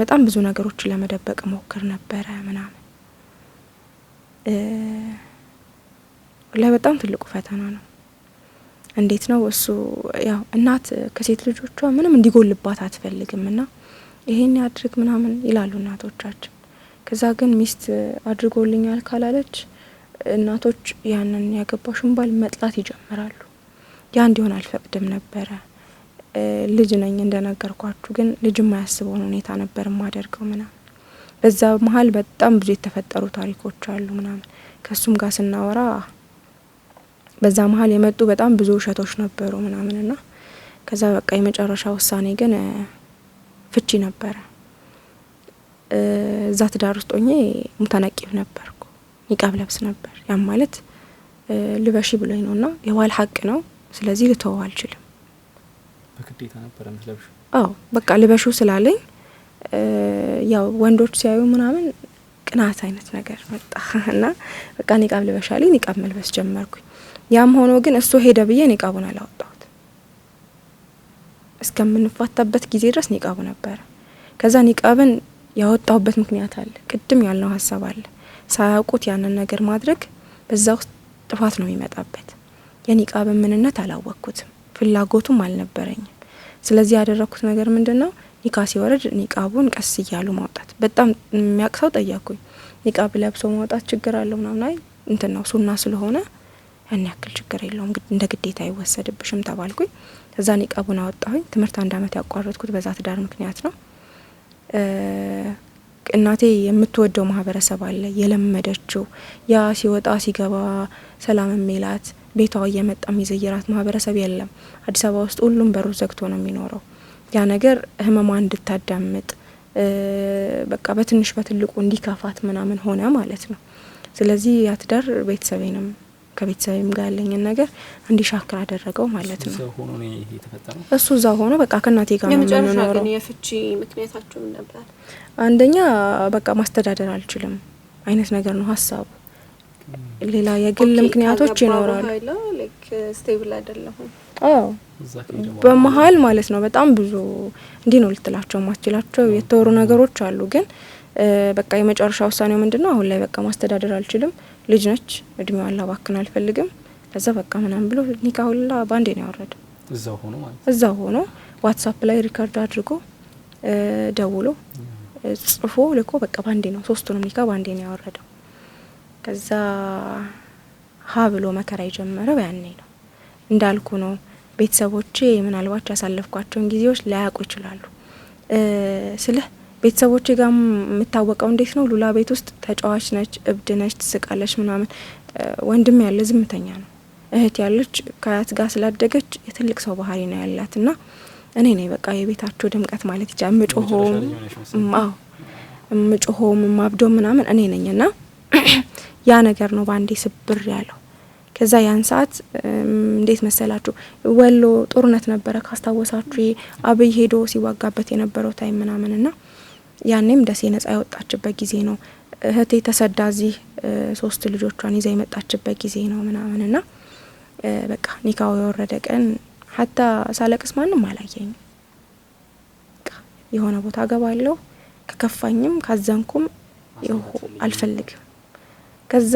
በጣም ብዙ ነገሮችን ለመደበቅ ሞክር ነበረ ምናምን ለበጣም ትልቁ ፈተና ነው። እንዴት ነው እሱ ያው እናት ከሴት ልጆቿ ምንም እንዲጎልባት አትፈልግምና ይሄን ያድርግ ምናምን ይላሉ እናቶቻችን። ከዛ ግን ሚስት አድርጎልኛል ካላለች እናቶች ያንን ያገባሽን ባል መጥላት ይጀምራሉ። ያ እንዲሆን አልፈቅድም ነበረ። ልጅ ነኝ እንደነገርኳችሁ፣ ግን ልጅ የማያስበውን ሁኔታ ነበር ማደርገው ምናምን። በዛ መሀል በጣም ብዙ የተፈጠሩ ታሪኮች አሉ ምናምን። ከሱም ጋር ስናወራ በዛ መሀል የመጡ በጣም ብዙ ውሸቶች ነበሩ ምናምንና ከዛ በቃ የመጨረሻ ውሳኔ ግን ፍቺ ነበረ። እዛ ትዳር ውስጥ ሆኜ ሙተነቂብ ነበርኩ። ኒቃብ ለብስ ነበር። ያም ማለት ልበሺ ብሎኝ ነውና የዋል ሀቅ ነው። ስለዚህ ልተወው አልችልም። በግዴታ ነበር እንትለብሽ? አዎ በቃ ልበሹ ስላለኝ ያው ወንዶች ሲያዩ ምናምን ቅናት አይነት ነገር መጣና በቃ ኒቃብ ልበሻለኝ። ኒቃብ መልበስ ጀመርኩኝ። ያም ሆኖ ግን እሱ ሄደ ብዬ ኒቃቡን አላወጣሁት። እስከምንፋታበት ጊዜ ድረስ ኒቃቡ ነበር። ከዛ ኒቃብን ያወጣሁበት ምክንያት አለ። ቅድም ያልነው ሀሳብ አለ። ሳያውቁት ያንን ነገር ማድረግ በዛ ውስጥ ጥፋት ነው የሚመጣበት። የኒቃብን ምንነት አላወቅኩትም፣ ፍላጎቱም አልነበረኝም። ስለዚህ ያደረኩት ነገር ምንድነው? ኒቃ ሲወረድ ኒቃቡን ቀስ እያሉ ማውጣት። በጣም የሚያቅሰው ጠየቁኝ፣ ኒቃብ ለብሶ ማውጣት ችግር አለው ምናምን። አይ እንትን ነው ሱና ስለሆነ ያን ያክል ችግር የለውም፣ እንደ ግዴታ አይወሰድብሽም ተባልኩኝ። ከዛ ኒቃቡን አወጣሁኝ። ትምህርት 1 አመት ያቋረጥኩት በዛ ትዳር ምክንያት ነው። እናቴ የምትወደው ማህበረሰብ አለ የለመደችው፣ ያ ሲወጣ ሲገባ ሰላም የሚላት ቤቷ እየመጣ የሚዘይራት ማህበረሰብ የለም። አዲስ አበባ ውስጥ ሁሉም በሩ ዘግቶ ነው የሚኖረው። ያ ነገር ህመሟ እንድታዳምጥ በቃ በትንሽ በትልቁ እንዲከፋት ምናምን ሆነ ማለት ነው። ስለዚህ ያ ትዳር ቤተሰቤንም ከቤተሰቤም ጋር ያለኝን ነገር እንዲሻክር አደረገው ማለት ነው። እሱ እዛ ሆኖ በቃ ከእናቴ ጋር ነው የምንኖረው። ግን የፍቺ ምክንያታችሁ ምን ነበር? አንደኛ በቃ ማስተዳደር አልችልም አይነት ነገር ነው ሀሳቡ። ሌላ የግል ምክንያቶች ይኖራሉ። ላይክ ስቴብል አይደለሁም። አዎ በመሀል ማለት ነው በጣም ብዙ እንዲህ ነው ልትላቸው ማስችላቸው የተወሩ ነገሮች አሉ። ግን በቃ የመጨረሻ ውሳኔው ምንድነው? አሁን ላይ በቃ ማስተዳደር አልችልም፣ ልጅ ነች፣ እድሜዋን ላባክን አልፈልግም። ከዛ በቃ ምናምን ብሎ ኒካህ ሁላ ባንዴ ነው ያወረደው። እዛው ሆኖ ዋትስአፕ ላይ ሪከርድ አድርጎ ደውሎ ጽፎ ልኮ በቃ ባንዴ ነው 3ቱንም ኒካህ ባንዴ ነው ያወረደው። ከዛ ሀ ብሎ መከራ የጀመረው ያኔ ነው። እንዳልኩ ነው ቤተሰቦቼ ምናልባት ያሳለፍኳቸውን ጊዜዎች ላያውቁ ይችላሉ። ስለ ቤተሰቦቼ ጋር የምታወቀው እንዴት ነው? ሉላ ቤት ውስጥ ተጫዋች ነች፣ እብድ ነች፣ ትስቃለች ምናምን። ወንድም ያለ ዝምተኛ ነው። እህት ያለች ከአያት ጋር ስላደገች የትልቅ ሰው ባህሪ ነው ያላትና እኔ ነኝ በቃ የቤታቸው ድምቀት ማለት ይቻላል። ምጮሆም ማብዶ ምናምን እኔ ነኝና ያ ነገር ነው ባንዴ ስብር ያለው። ከዛ ያን ሰዓት እንዴት መሰላችሁ? ወሎ ጦርነት ነበረ ካስታወሳችሁ፣ አብይ ሄዶ ሲዋጋበት የነበረው ታይም ምናምንና ያኔም ደሴ ነጻ ያወጣችበት ጊዜ ነው። እህቴ ተሰዳ እዚህ 3 ልጆቿን ይዛ የመጣችበት ጊዜ ነው ምናምንና በቃ ኒካው የወረደ ቀን ሀታ ሳለቅስ ማንም አላየኝ። በቃ የሆነ ቦታ ገባለሁ፣ ከከፋኝም ካዘንኩም አልፈልግም። ከዛ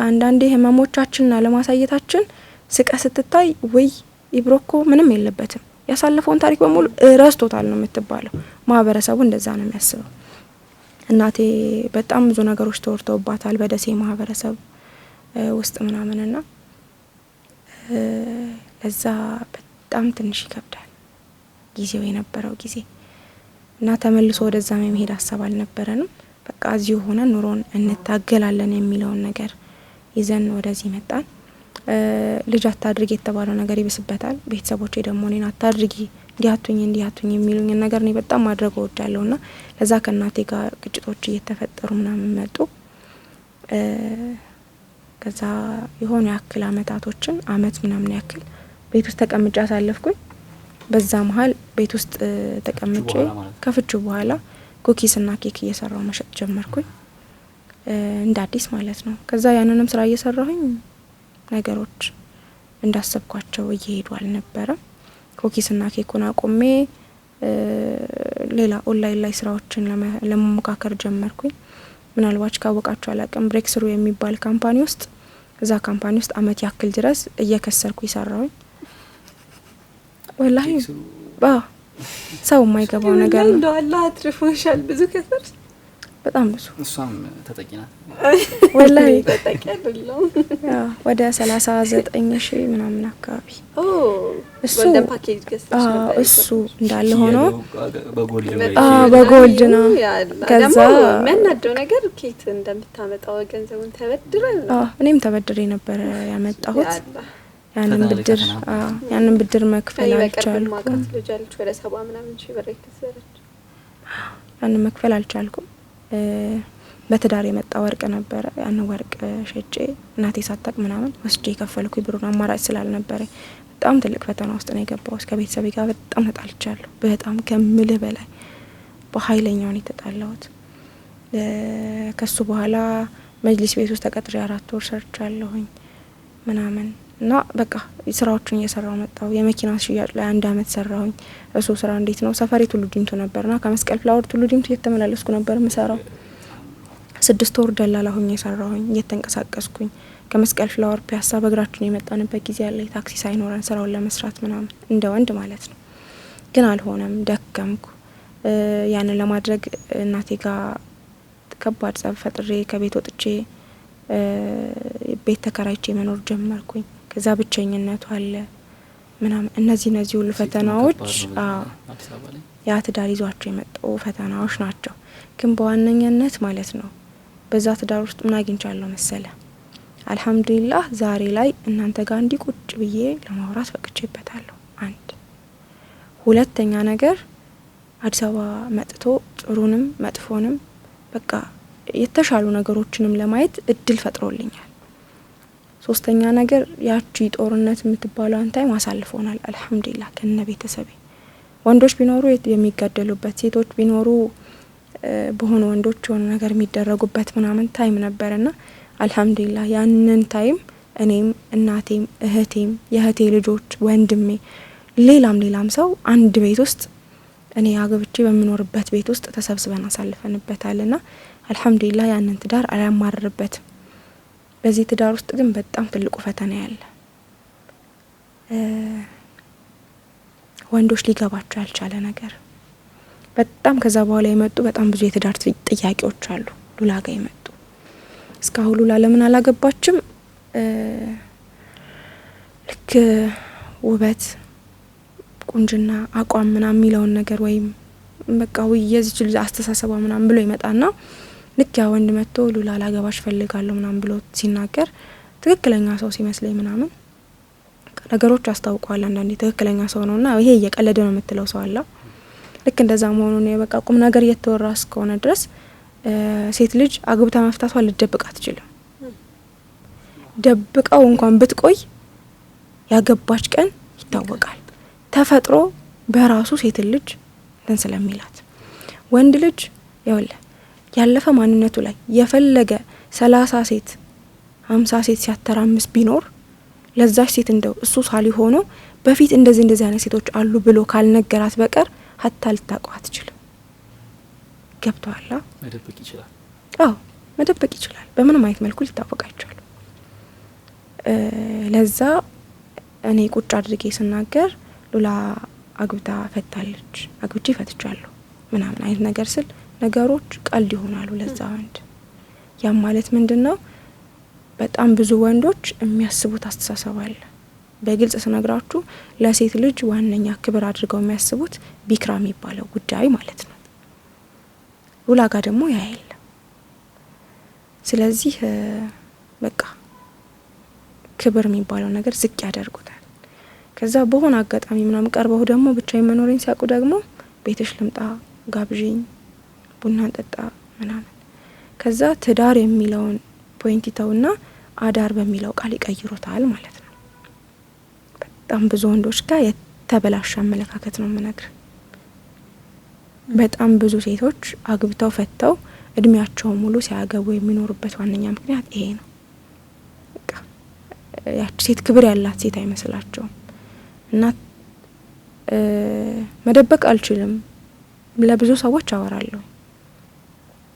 አንዳንዴ ህመሞቻችንና ለማሳየታችን ስቀ ስትታይ ወይ ኢብሮኮ ምንም የለበትም ያሳለፈውን ታሪክ በሙሉ ረስቶታል ነው የምትባለው። ማህበረሰቡ እንደዛ ነው የሚያስበው። እናቴ በጣም ብዙ ነገሮች ተወርተውባታል በደሴ ማህበረሰብ ውስጥ ምናምንና እዛ በጣም ትንሽ ይከብዳል ጊዜው የነበረው ጊዜ እና ተመልሶ ወደዛ መሄድ ሀሳብ አልነበረንም። በቃ እዚሁ ሆነን ኑሮን እንታገላለን የሚለውን ነገር ይዘን ወደዚህ መጣን። ልጅ አታድርጊ የተባለው ነገር ይብስበታል። ቤተሰቦቼ ደግሞ እኔን አታድርጊ እንዲያቱኝ የሚሉኝ ነገር እኔ በጣም ማድረግ እወዳለሁና ለዛ ከእናቴ ጋር ግጭቶች እየተፈጠሩ ምናምን መጡ። ከዛ የሆነ ያክል አመታቶችን አመት ምናምን ያክል ቤት ውስጥ ተቀምጬ አሳለፍኩኝ። በዛ መሀል ቤት ውስጥ ተቀምጬ ከፍቹ በኋላ ኩኪስና ኬክ እየሰራው መሸጥ ጀመርኩኝ እንደ አዲስ ማለት ነው። ከዛ ያንንም ስራ እየሰራሁኝ ነገሮች እንዳሰብኳቸው እየሄዱ አልነበረም። ኩኪስና ኬኩን አቆሜ ሌላ ኦንላይን ላይ ስራዎችን ለመሞካከር ጀመርኩኝ። ምናልባት ካወቃችሁ አላቅም፣ ብሬክስሩ የሚባል ካምፓኒ ውስጥ እዛ ካምፓኒ ውስጥ አመት ያክል ድረስ እየከሰርኩ ይሰራውኝ። ወላሂ ሰው የማይገባው ነገር ነው። እንደው አላህ አትርፎሻል ብዙ ከሰርሽ በጣም ብዙ እሷም ተጠቂ ናት ወላሂ ተጠቂ አይደለም። ወደ 39,000 ምናምን አካባቢ እሱ ጎልደን ፓኬጅ ገዝተሽ ነበር? እሱ እንዳለ ሆኖ በጎልድ ነው። ከዛ የሚያናደው ነገር ኬት እንደምታመጣው ገንዘቡን ተበድረን እኔም ተበድሬ ነበር ያመጣሁት። ያንን ብድር መክፈል አልቻልኩም። ማቃት ልጅ አለች ወደ 70 ምናምን ሺህ ብር የተሰረች ያንን መክፈል አልቻልኩም። በትዳር የመጣ ወርቅ ነበረ። ያን ወርቅ ሸጬ እናቴ ሳታቅ ምናምን ወስጄ ከፈልኩኝ። ብሩን አማራጭ ስላልነበረ በጣም ትልቅ ፈተና ውስጥ ነው የገባሁት። ከቤተሰቤ ጋር በጣም ተጣልቻለሁ። በጣም ከምልህ በላይ በኃይለኛው ነው የተጣላሁት። ከሱ በኋላ መጅሊስ ቤት ውስጥ ተቀጥሬ 4 ወር ሰርቻለሁኝ ምናምን እና በቃ ስራዎችን እየሰራው መጣው። የመኪና ሽያጭ ላይ 1 አመት ሰራሁኝ። እሱ ስራ እንዴት ነው ሰፈሬ ቱሉ ዲምቱ ነበርና ከመስቀል ፍላወር ቱሉ ዲምቱ እየተመላለስኩ ነበር ምሰራው። 6 ወር ደላላ ሆኜ ሰራሁኝ እየተንቀሳቀስኩኝ ከመስቀል ፍላወር ፒያሳ በእግራችን የመጣንበት ጊዜ ያለ ታክሲ ሳይኖረን ስራውን ለመስራት ምናምን እንደ ወንድ ማለት ነው። ግን አልሆነም፣ ደከምኩ። ያንን ለማድረግ እናቴ ጋር ከባድ ጸብ ፈጥሬ ከቤት ወጥቼ ቤት ተከራይቼ መኖር ጀመርኩኝ። ከዛ ብቸኝነቱ አለ ምናምን እነዚህ ሁሉ ፈተናዎች ያ ትዳር ይዟቸው የመጡ ፈተናዎች ናቸው። ግን በዋነኛነት ማለት ነው በዛ ትዳር ውስጥ ምን አግኝቻለሁ መሰለ? አልহামዱሊላህ ዛሬ ላይ እናንተ ጋር እንዲ ቁጭ ብዬ ለማውራት በቅቼበታለሁ። 1 ሁለተኛ ነገር አዲስ አበባ መጥቶ ጥሩንም መጥፎንም በቃ የተሻሉ ነገሮችንም ለማየት እድል ፈጥሮልኛል። ሶስተኛ ነገር ያቺ ጦርነት የምትባለው አንታይ ማሳልፎናል አልহামዱሊላህ ከነ ቤተሰቤ። ወንዶች ቢኖሩ የሚጋደሉበት፣ ሴቶች ቢኖሩ በሆነ ወንዶች ሆነ ነገር የሚደረጉበት ምናምን ታይም ነበርና አልহামዱሊላህ ያንን ታይም እኔም እናቴም እህቴም የእህቴ ልጆች ወንድሜ ሌላም ሰው አንድ ቤት ውስጥ እኔ አገብቼ በመኖርበት ቤት ውስጥ ተሰብስበን አሳልፈንበታልና አልহামዱሊላህ ያንን ትዳር አላማረርበትም። በዚህ ትዳር ውስጥ ግን በጣም ትልቁ ፈተና ያለ ወንዶች ሊገባቸው ያልቻለ ነገር በጣም ከዛ በኋላ የመጡ በጣም ብዙ የትዳር ጥያቄዎች አሉ። ሉላ ጋር የመጡ እስካሁን ሉላ ለምን አላገባችም? ልክ ውበት፣ ቁንጅና፣ አቋም ምናምን የሚለውን ነገር ወይም በቃ የዚች ልጅ አስተሳሰቧ ምናምን ብሎ ይመጣና ልክ ያ ወንድ መጥቶ ሉላ ላገባሽ ፈልጋለሁ ምናምን ብሎ ሲናገር ትክክለኛ ሰው ሲመስለኝ ምናምን ነገሮች አስታውቀዋል። አንዳንዴ ትክክለኛ ሰው ነውና ይሄ እየቀለደ ነው የምትለው ሰው አለ። ልክ እንደዛ መሆኑን የበቃ ቁም ነገር እየተወራ እስከሆነ ድረስ ሴት ልጅ አግብታ መፍታቷ ልትደብቅ አትችልም። ደብቀው እንኳን ብትቆይ ያገባች ቀን ይታወቃል። ተፈጥሮ በራሱ ሴት ልጅ እንትን ስለሚላት ወንድ ልጅ ያለፈ ማንነቱ ላይ የፈለገ 30 ሴት 50 ሴት ሲያተራምስ ቢኖር ለዛች ሴት እንደው እሱ ሳሊ ሆኖ በፊት እንደዚህ አይነት ሴቶች አሉ ብሎ ካልነገራት በቀር ሀታ ልታውቀው አትችልም። ገብቷላ? መደበቅ ይችላል። መደበቅ ይችላል። በምንም አይነት መልኩ ሊታወቅ አይችልም። ለዛ እኔ ቁጭ አድርጌ ስናገር ሉላ አግብታ ፈታለች፣ አግብቼ ፈትቻለሁ ምናምን አይነት ነገር ስል ነገሮች ቀልድ ይሆናሉ ለዛ ወንድ። ያም ማለት ምንድነው? በጣም ብዙ ወንዶች የሚያስቡት አስተሳሰብ አለ። በግልጽ ስነግራችሁ ለሴት ልጅ ዋነኛ ክብር አድርገው የሚያስቡት ቢክራ የሚባለው ጉዳይ ማለት ነው። ሉላ ጋር ደግሞ ያ የለም። ስለዚህ በቃ ክብር የሚባለው ነገር ዝቅ ያደርጉታል። ከዛ በሆነ አጋጣሚ ምናምን ቀርበው ደግሞ ብቻዬን መኖሬን ሲያውቁ ደግሞ ቤትሽ ልምጣ፣ ጋብዥኝ፣ ቡና እንጠጣ ምናምን። ከዛ ትዳር የሚለውን ፖይንት ይተውና አዳር በሚለው ቃል ይቀይሩታል ማለት ነው። በጣም ብዙ ወንዶች ጋር የተበላሸ አመለካከት ነው የምነግር። በጣም ብዙ ሴቶች አግብተው ፈተው እድሜያቸው ሙሉ ሲያገቡ የሚኖሩበት ዋነኛ ምክንያት ይሄ ነው። በቃ ያቺ ሴት ክብር ያላት ሴት አይመስላቸውም። እና መደበቅ አልችልም። ለብዙ ሰዎች አወራለሁ።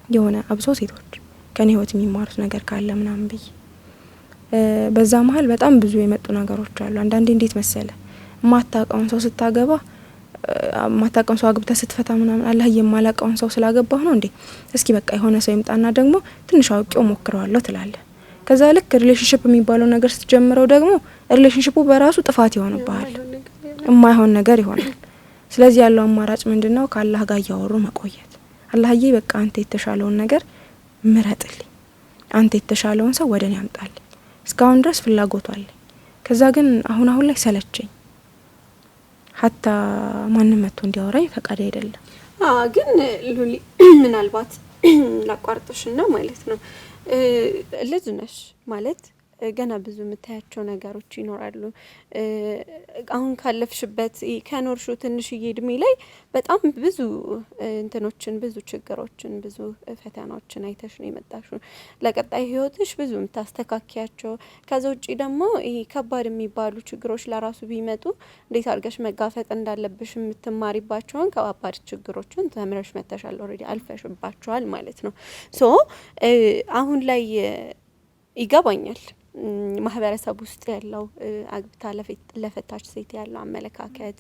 የሆነ አብሶ ሴቶች ከኔ ህይወት የሚማሩት ነገር ካለ ምናምን ብዬ በዛ መሀል በጣም ብዙ የመጡ ነገሮች አሉ። አንዳንዴ እንዴት መሰለ ማታውቀውን ሰው ስታገባ ማታቀም ሰው አግብታ ስትፈታ ምናምን አላህ የማላቀውን ሰው ስላገባሁ ነው እንዴ እስኪ በቃ የሆነ ሰው ይምጣና ደግሞ ትንሽ አውቄው ሞክረዋለሁ ትላለህ። ከዛ ልክ ሪሌሽንሺፕ የሚባለው ነገር ስትጀምረው ደግሞ ሪሌሽንሺፑ በራሱ ጥፋት ይሆንብሃል፣ የማይሆን ነገር ይሆናል። ስለዚህ ያለው አማራጭ ምንድነው? ከአላህ ጋር ያወሩ መቆየት። አላህዬ በቃ አንተ የተሻለውን ነገር ምረጥልኝ፣ አንተ የተሻለውን ሰው ወደኔ አምጣልኝ። እስካሁን ድረስ ፍላጎቱ አለ። ከዛ ግን አሁን ላይ ሰለቸኝ፣ ሀታ ማንም መጥቶ እንዲያወራኝ ፈቃድ አይደለም። ግን ሉሊ ምናልባት ላቋርጥሽና ማለት ነው ልጅ ነሽ ማለት ገና ብዙ የምታያቸው ነገሮች ይኖራሉ። አሁን ካለፍሽበት ከኖርሹ ትንሽዬ እድሜ ላይ በጣም ብዙ እንትኖችን ብዙ ችግሮችን ብዙ ፈተናዎችን አይተሽ ነው የመጣሽው። ለቀጣይ ህይወትሽ ብዙ የምታስተካክያቸው ከዛ ውጪ ደግሞ ይሄ ከባድ የሚባሉ ችግሮች ለራሱ ቢመጡ እንዴት አድርገሽ መጋፈጥ እንዳለብሽ የምትማሪባቸውን ከባድ ችግሮችን ተምረሽ መተሻል። ኦሬዲ አልፈሽባቸዋል ማለት ነው። ሶ አሁን ላይ ይገባኛል ማህበረሰብ ውስጥ ያለው አግብታ ለፈታች ሴት ያለው አመለካከት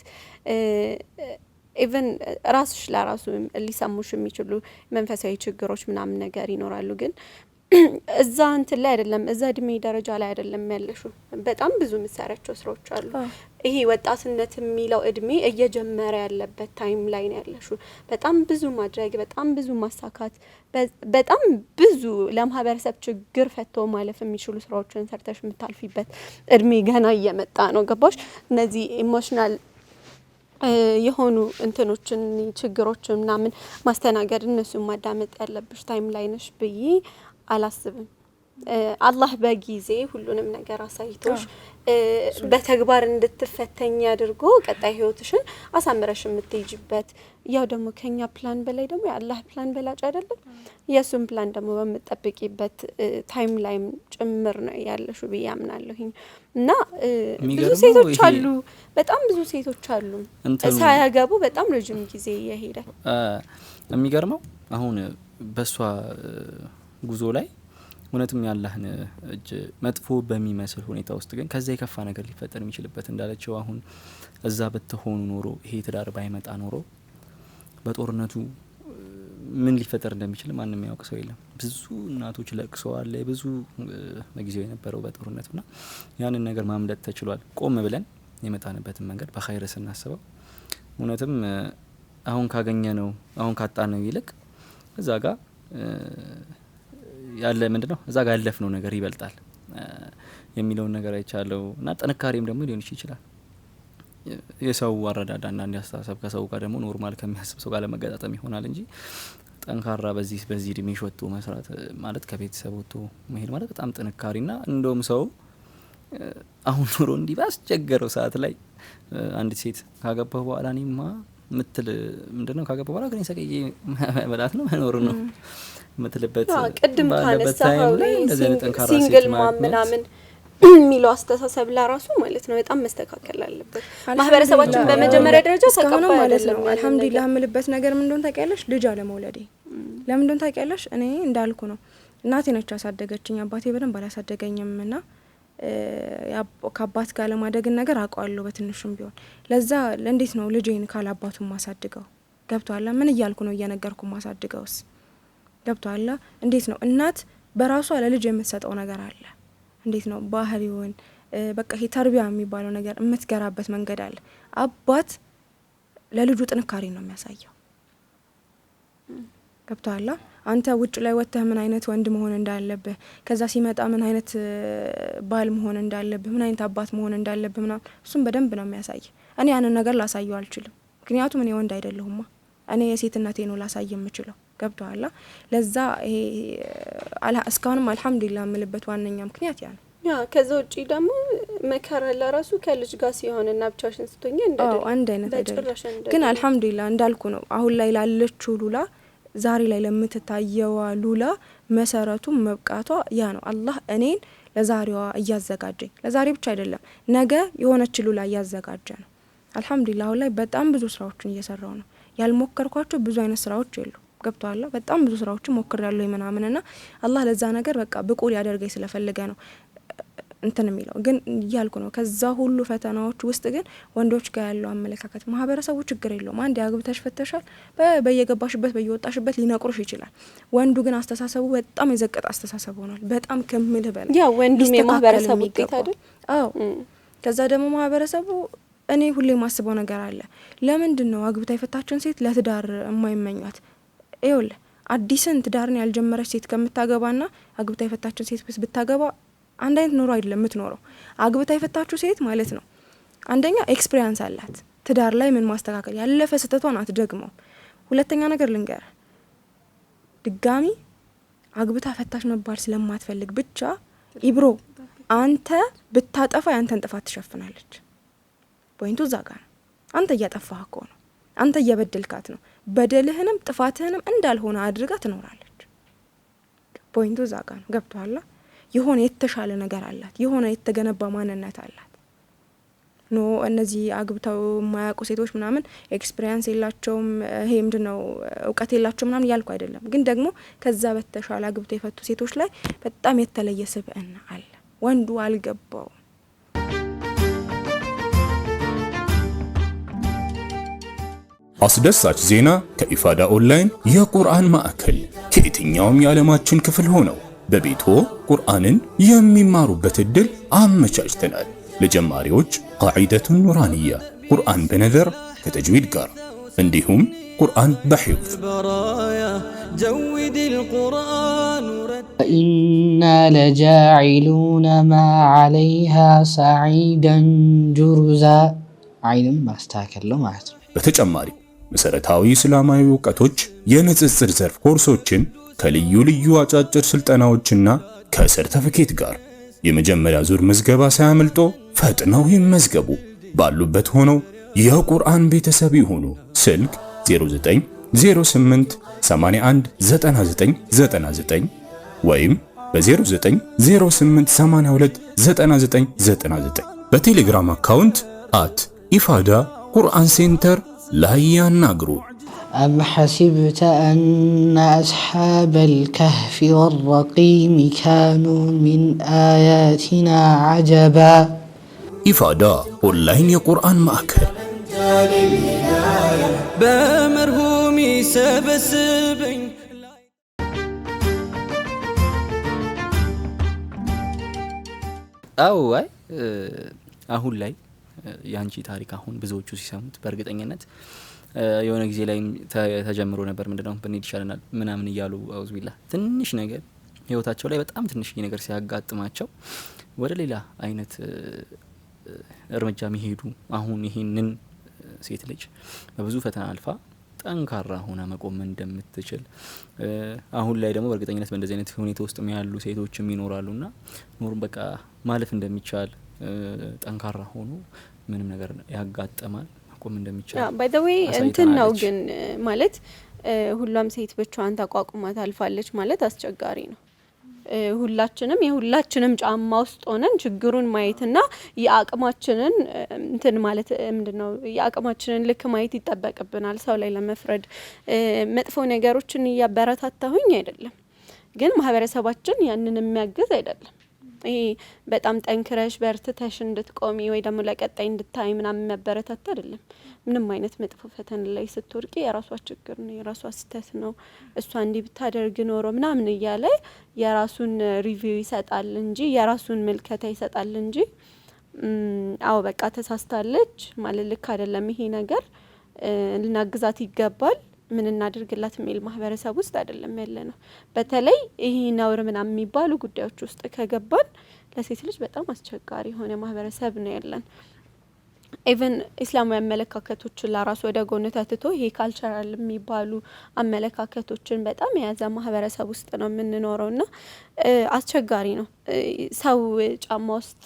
ኢቭን ራስሽ ለራሱ ሊሰሙሽ የሚችሉ መንፈሳዊ ችግሮች ምናምን ነገር ይኖራሉ። ግን እዛ እንትን ላይ አይደለም፣ እዛ እድሜ ደረጃ ላይ አይደለም ያለሽው። በጣም ብዙ ምሳሪያቸው ስራዎች አሉ። ይሄ ወጣትነት የሚለው እድሜ እየጀመረ ያለበት ታይም ላይ ነው ያለሽው። በጣም ብዙ ማድረግ፣ በጣም ብዙ ማሳካት፣ በጣም ብዙ ለማህበረሰብ ችግር ፈቶ ማለፍ የሚችሉ ስራዎችን ሰርተሽ የምታልፊበት እድሜ ገና እየመጣ ነው። ገባሽ? እነዚህ ኢሞሽናል የሆኑ እንትኖችን ችግሮችን ምናምን ማስተናገድ እነሱን ማዳመጥ ያለብሽ ታይም ላይ ነሽ ብዬ አላስብም። አላህ በጊዜ ሁሉንም ነገር አሳይቶሽ በተግባር እንድትፈተኝ አድርጎ ቀጣይ ህይወትሽን አሳምረሽ የምትይጅበት ያው ደግሞ ከኛ ፕላን በላይ ደግሞ የአላህ ፕላን በላጭ አይደለም። የሱን ፕላን ደግሞ በመጠበቂበት ታይም ላይም ጭምር ነው ያለሽው ብዬ አምናለሁኝ። እና ብዙ ሴቶች አሉ፣ በጣም ብዙ ሴቶች አሉ ሳያገቡ በጣም ረጅም ጊዜ የሄደ የሚገርመው አሁን በሷ ጉዞ ላይ እውነትም ያላህን እጅ መጥፎ በሚመስል ሁኔታ ውስጥ ግን ከዛ የከፋ ነገር ሊፈጠር የሚችልበት እንዳለችው አሁን እዛ በተሆኑ ኖሮ ይሄ ትዳር ባይመጣ ኖሮ በጦርነቱ ምን ሊፈጠር እንደሚችል ማንም ያውቅ ሰው የለም። ብዙ እናቶች ለቅሰዋል፣ ብዙ በጊዜው የነበረው በጦርነቱና ያንን ነገር ማምለጥ ተችሏል። ቆም ብለን የመጣንበትን መንገድ በኸይር ስናስበው እውነትም አሁን ካገኘነው አሁን ካጣነው ይልቅ እዛ ጋር ያለ ምንድነው እዛ ጋር ያለፍነው ነገር ይበልጣል የሚለውን ነገር አይቻለው። እና ጥንካሬም ደግሞ ሊሆን ይችላል የሰው አረዳዳ እና እንዲያስተሳሰብ ከሰው ጋር ደግሞ ኖርማል ከሚያስብ ሰው ጋር ለመገጣጠም ይሆናል እንጂ ጠንካራ በዚህ እድሜሽ ወጥቶ መስራት ማለት ከቤተሰብ ወጥቶ መሄድ ማለት በጣም ጥንካሬና እንደውም ሰው አሁን ኑሮ እንዲህ ባስቸገረው ሰዓት ላይ አንዲት ሴት ካገባሁ በኋላ እኔማ ምትል ምንድነው ካገባሁ በኋላ ግን ሰቀዬ መብላት ነው መኖር ነው ምትልበት ቅድም ካነሳው ሲንግል ማም ምናምን የሚለው አስተሳሰብ ለራሱ ማለት ነው በጣም መስተካከል አለበት። ማህበረሰባችን በመጀመሪያ ደረጃ ተቀባይ ማለት ነው። አልহামዱሊላህ ምልበት ነገር ምን እንደሆነ ታውቂያለሽ? ልጅ አለመውለዴ ለምን እንደሆነ ታውቂያለሽ? እኔ እንዳልኩ ነው እናቴ ነች ያሳደገችኝ፣ አባቴ በደንብ አላሳደገኝምና ከአባት ጋር ለማደግን ነገር አውቀዋለሁ በትንሹም ቢሆን። ለዛ እንዴት ነው ልጄን ካላባቱ ማሳድገው? ገብቷላ? ምን እያልኩ ነው እየነገርኩ ማሳድገውስ? ገብቷላ? እንዴት ነው እናት በራሷ ለልጅ የምትሰጠው ነገር አለ። እንዴት ነው ባህሪውን በቃ ይሄ ተርቢያ የሚባለው ነገር የምትገራበት መንገድ አለ። አባት ለልጁ ጥንካሬ ነው የሚያሳየው። ገብቷላ? አንተ ውጭ ላይ ወጥተህ ምን አይነት ወንድ መሆን እንዳለብህ፣ ከዛ ሲመጣ ምን አይነት ባል መሆን እንዳለብህ፣ ምን አይነት አባት መሆን እንዳለብህ ምናምን እሱም በደንብ ነው የሚያሳይ። እኔ ያንን ነገር ላሳየው አልችልም፣ ምክንያቱም እኔ ወንድ አይደለሁማ። እኔ የሴትነቴ ነው ላሳየ የምችለው። ገብቷላ? ለዛ ይሄ እስካሁንም አልহামዱሊላህ የምልበት ዋነኛ ምክንያት ያ ነው። ያ ከዛ ውጪ ደግሞ መከራ ለራሱ ከልጅ ጋር ሲሆንና ብቻሽን ስትሆኚ አንድ አይነት አይደለም። ግን አልহামዱሊላህ እንዳልኩ ነው አሁን ላይ ላለችው ሉላ ዛሬ ላይ ለምትታየው ሉላ መሰረቱ መብቃቷ ያ ነው። አላህ እኔን ለዛሬዋ እያዘጋጀኝ፣ ለዛሬ ብቻ አይደለም ነገ የሆነች ሉላ እያዘጋጀ ነው። አልহামዱሊላህ አሁን ላይ በጣም ብዙ ስራዎችን እየሰራው ነው። ያልሞከርኳቸው ብዙ አይነት ስራዎች የሉ። ገብቷላ? በጣም ብዙ ስራዎችን ሞክሬያለሁ ምናምንና አላህ ለዛ ነገር በቃ ብቁ ሊያደርገኝ ስለፈለገ ነው። እንትን የሚለው ግን እያልኩ ነው። ከዛ ሁሉ ፈተናዎች ውስጥ ግን ወንዶች ጋር ያለው አመለካከት ማህበረሰቡ ችግር የለውም አንድ ያግብተሽ ፈተሻል በየገባሽበት በየወጣሽበት ሊነቁርሽ ይችላል። ወንዱ ግን አስተሳሰቡ በጣም የዘቀጠ አስተሳሰብ ሆኗል። በጣም ከምልህ በላይ ያ ወንዱ የማህበረሰቡ ውጤት አይደል? አዎ። ከዛ ደግሞ ማህበረሰቡ እኔ ሁሌ ማስበው ነገር አለ። ለምንድን ነው አግብታ የፈታችን ሴት ለትዳር የማይመኛት? ይኸውልህ አዲስን ትዳርን ያልጀመረች ሴት ከምታገባና አግብታ የፈታችን ሴት ብታገባ አንድ አይነት ኑሮ አይደለም የምትኖረው። አግብታ የፈታችሁ ሴት ማለት ነው አንደኛ ኤክስፒሪያንስ አላት ትዳር ላይ ምን ማስተካከል ያለፈ ስህተቷን አትደግመው። ሁለተኛ ነገር ልንገር ድጋሚ አግብታ ፈታሽ መባል ስለማትፈልግ ብቻ ኢብሮ አንተ ብታጠፋ ያንተን ጥፋት ትሸፍናለች። ፖይንቱ እዛ ጋር ነው። አንተ እያጠፋህ እኮ ነው። አንተ እየበደልካት ነው። በደልህንም ጥፋትህንም እንዳልሆነ አድርጋ ትኖራለች። ፖይንቱ እዛ ጋር ነው። ገብቶሃል? የሆነ የተሻለ ነገር አላት። የሆነ የተገነባ ማንነት አላት። ኖ እነዚህ አግብተው የማያውቁ ሴቶች ምናምን ኤክስፒሪየንስ የላቸውም ይሄ ምንድነው እውቀት የላቸውም ምናምን ያልኩ አይደለም። ግን ደግሞ ከዛ በተሻለ አግብተው የፈቱ ሴቶች ላይ በጣም የተለየ ስብዕና አለ። ወንዱ አልገባው። አስደሳች ዜና ከኢፋዳ ኦንላይን የቁርአን ማዕከል ከየትኛውም የዓለማችን ክፍል ሆነው በቤቶ ቁርአንን የሚማሩበት እድል አመቻችተናል። ለጀማሪዎች ቃዒደቱን ኑራንያ ቁርአን በነዘር ከተጅዊድ ጋር እንዲሁም ቁርአን በሒፍዝ ኢና ለጃዒሉነ ማ ዐለይሃ ሰዒደን ጁሩዛ ዓይንም ማስተካከል ነው ማለት ነው። በተጨማሪ መሰረታዊ እስላማዊ ዕውቀቶች የንጽጽር ዘርፍ ኮርሶችን ከልዩ ልዩ አጫጭር ስልጠናዎችና ከሰርተፊኬት ጋር የመጀመሪያ ዙር ምዝገባ ሳያመልጦ ፈጥነው ይመዝገቡ። ባሉበት ሆነው የቁርአን ቤተሰብ ይሁኑ። ስልክ 0908 81 9999 ወይም በ0908 82 9999 በቴሌግራም አካውንት @ኢፋዳ ቁርአን ሴንተር ላይ ያናግሩ። أم حسبت أن أصحاب الكهف والرقيم كانوا من آياتنا عجبا ኢፋዳ ኦንላይን የቁርአን ማዕከል በመርሁም ይሰበስበኝ። አይ አሁን ላይ ያንቺ ታሪክ አሁን ብዙዎቹ ሲሰሙት በእርግጠኝነት የሆነ ጊዜ ላይ ተጀምሮ ነበር ምንድነው ብንሄድ ይሻለናል ምናምን እያሉ አውዝ ቢላ ትንሽ ነገር ህይወታቸው ላይ በጣም ትንሽ ነገር ሲያጋጥማቸው ወደ ሌላ አይነት እርምጃ የሚሄዱ አሁን ይሄንን ሴት ልጅ በብዙ ፈተና አልፋ ጠንካራ ሆና መቆም እንደምትችል አሁን ላይ ደግሞ በእርግጠኝነት በእንደዚህ አይነት ሁኔታ ውስጥ ያሉ ሴቶችም ይኖራሉና ኖርም በቃ ማለፍ እንደሚቻል ጠንካራ ሆኖ ምንም ነገር ያጋጠማል መቆም እንደሚቻል ባይ ዘ ዌይ እንትን ነው። ግን ማለት ሁሉም ሴት ብቻዋን ተቋቁማ ታልፋለች ማለት አስቸጋሪ ነው። ሁላችንም የሁላችንም ጫማ ውስጥ ሆነን ችግሩን ማየትና የአቅማችንን እንትን ማለት ምንድነው የአቅማችንን ልክ ማየት ይጠበቅብናል። ሰው ላይ ለመፍረድ መጥፎ ነገሮችን እያበረታታሁኝ አይደለም፣ ግን ማህበረሰባችን ያንን የሚያግዝ አይደለም። ይሄ በጣም ጠንክረሽ በርትተሽ እንድትቆሚ ወይ ደግሞ ለቀጣይ እንድታይ ምናምን መበረታታ አይደለም። ምንም አይነት መጥፎ ፈተና ላይ ስትወርቂ የራሷ ችግር ነው፣ የራሷ ስህተት ነው፣ እሷ እንዲህ ብታደርግ ኖሮ ምናምን እያለ የራሱን ሪቪው ይሰጣል እንጂ የራሱን ምልከታ ይሰጣል እንጂ አዎ በቃ ተሳስታለች ማለት ልክ አይደለም፣ ይሄ ነገር ልናግዛት ይገባል ምን እናድርግላት የሚል ማህበረሰብ ውስጥ አይደለም ያለ ነው። በተለይ ይሄ ነውር ምናምን የሚባሉ ጉዳዮች ውስጥ ከገባን ለሴት ልጅ በጣም አስቸጋሪ የሆነ ማህበረሰብ ነው ያለን። ኢቨን ኢስላማዊ አመለካከቶችን ለራሱ ወደ ጎን ተትቶ ይሄ ካልቸራል የሚባሉ አመለካከቶችን በጣም የያዘ ማህበረሰብ ውስጥ ነው የምንኖረውና አስቸጋሪ ነው። ሰው ጫማ ውስጥ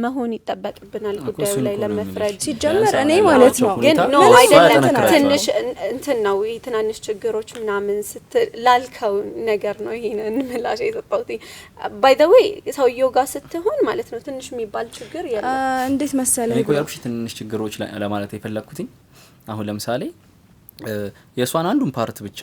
መሆን ይጠበቅብናል ጉዳዩ ላይ ለመፍረድ። ሲጀመር እኔ ማለት ነው ግን ነው አይደለም ትንሽ እንትን ነው ትናንሽ ችግሮች ምናምን ስትላልከው ነገር ነው ይሄንን ምላሽ የሰጠሁት። ባይ ዘ ዌይ ሰውየው ጋር ስትሆን ማለት ነው ትንሽ የሚባል ችግር የለም። እንዴት መሰለህ እኔ ያልኩሽ ትንሽ ችግሮች ለማለት የፈለኩት አሁን ለምሳሌ የሷን አንዱን ፓርት ብቻ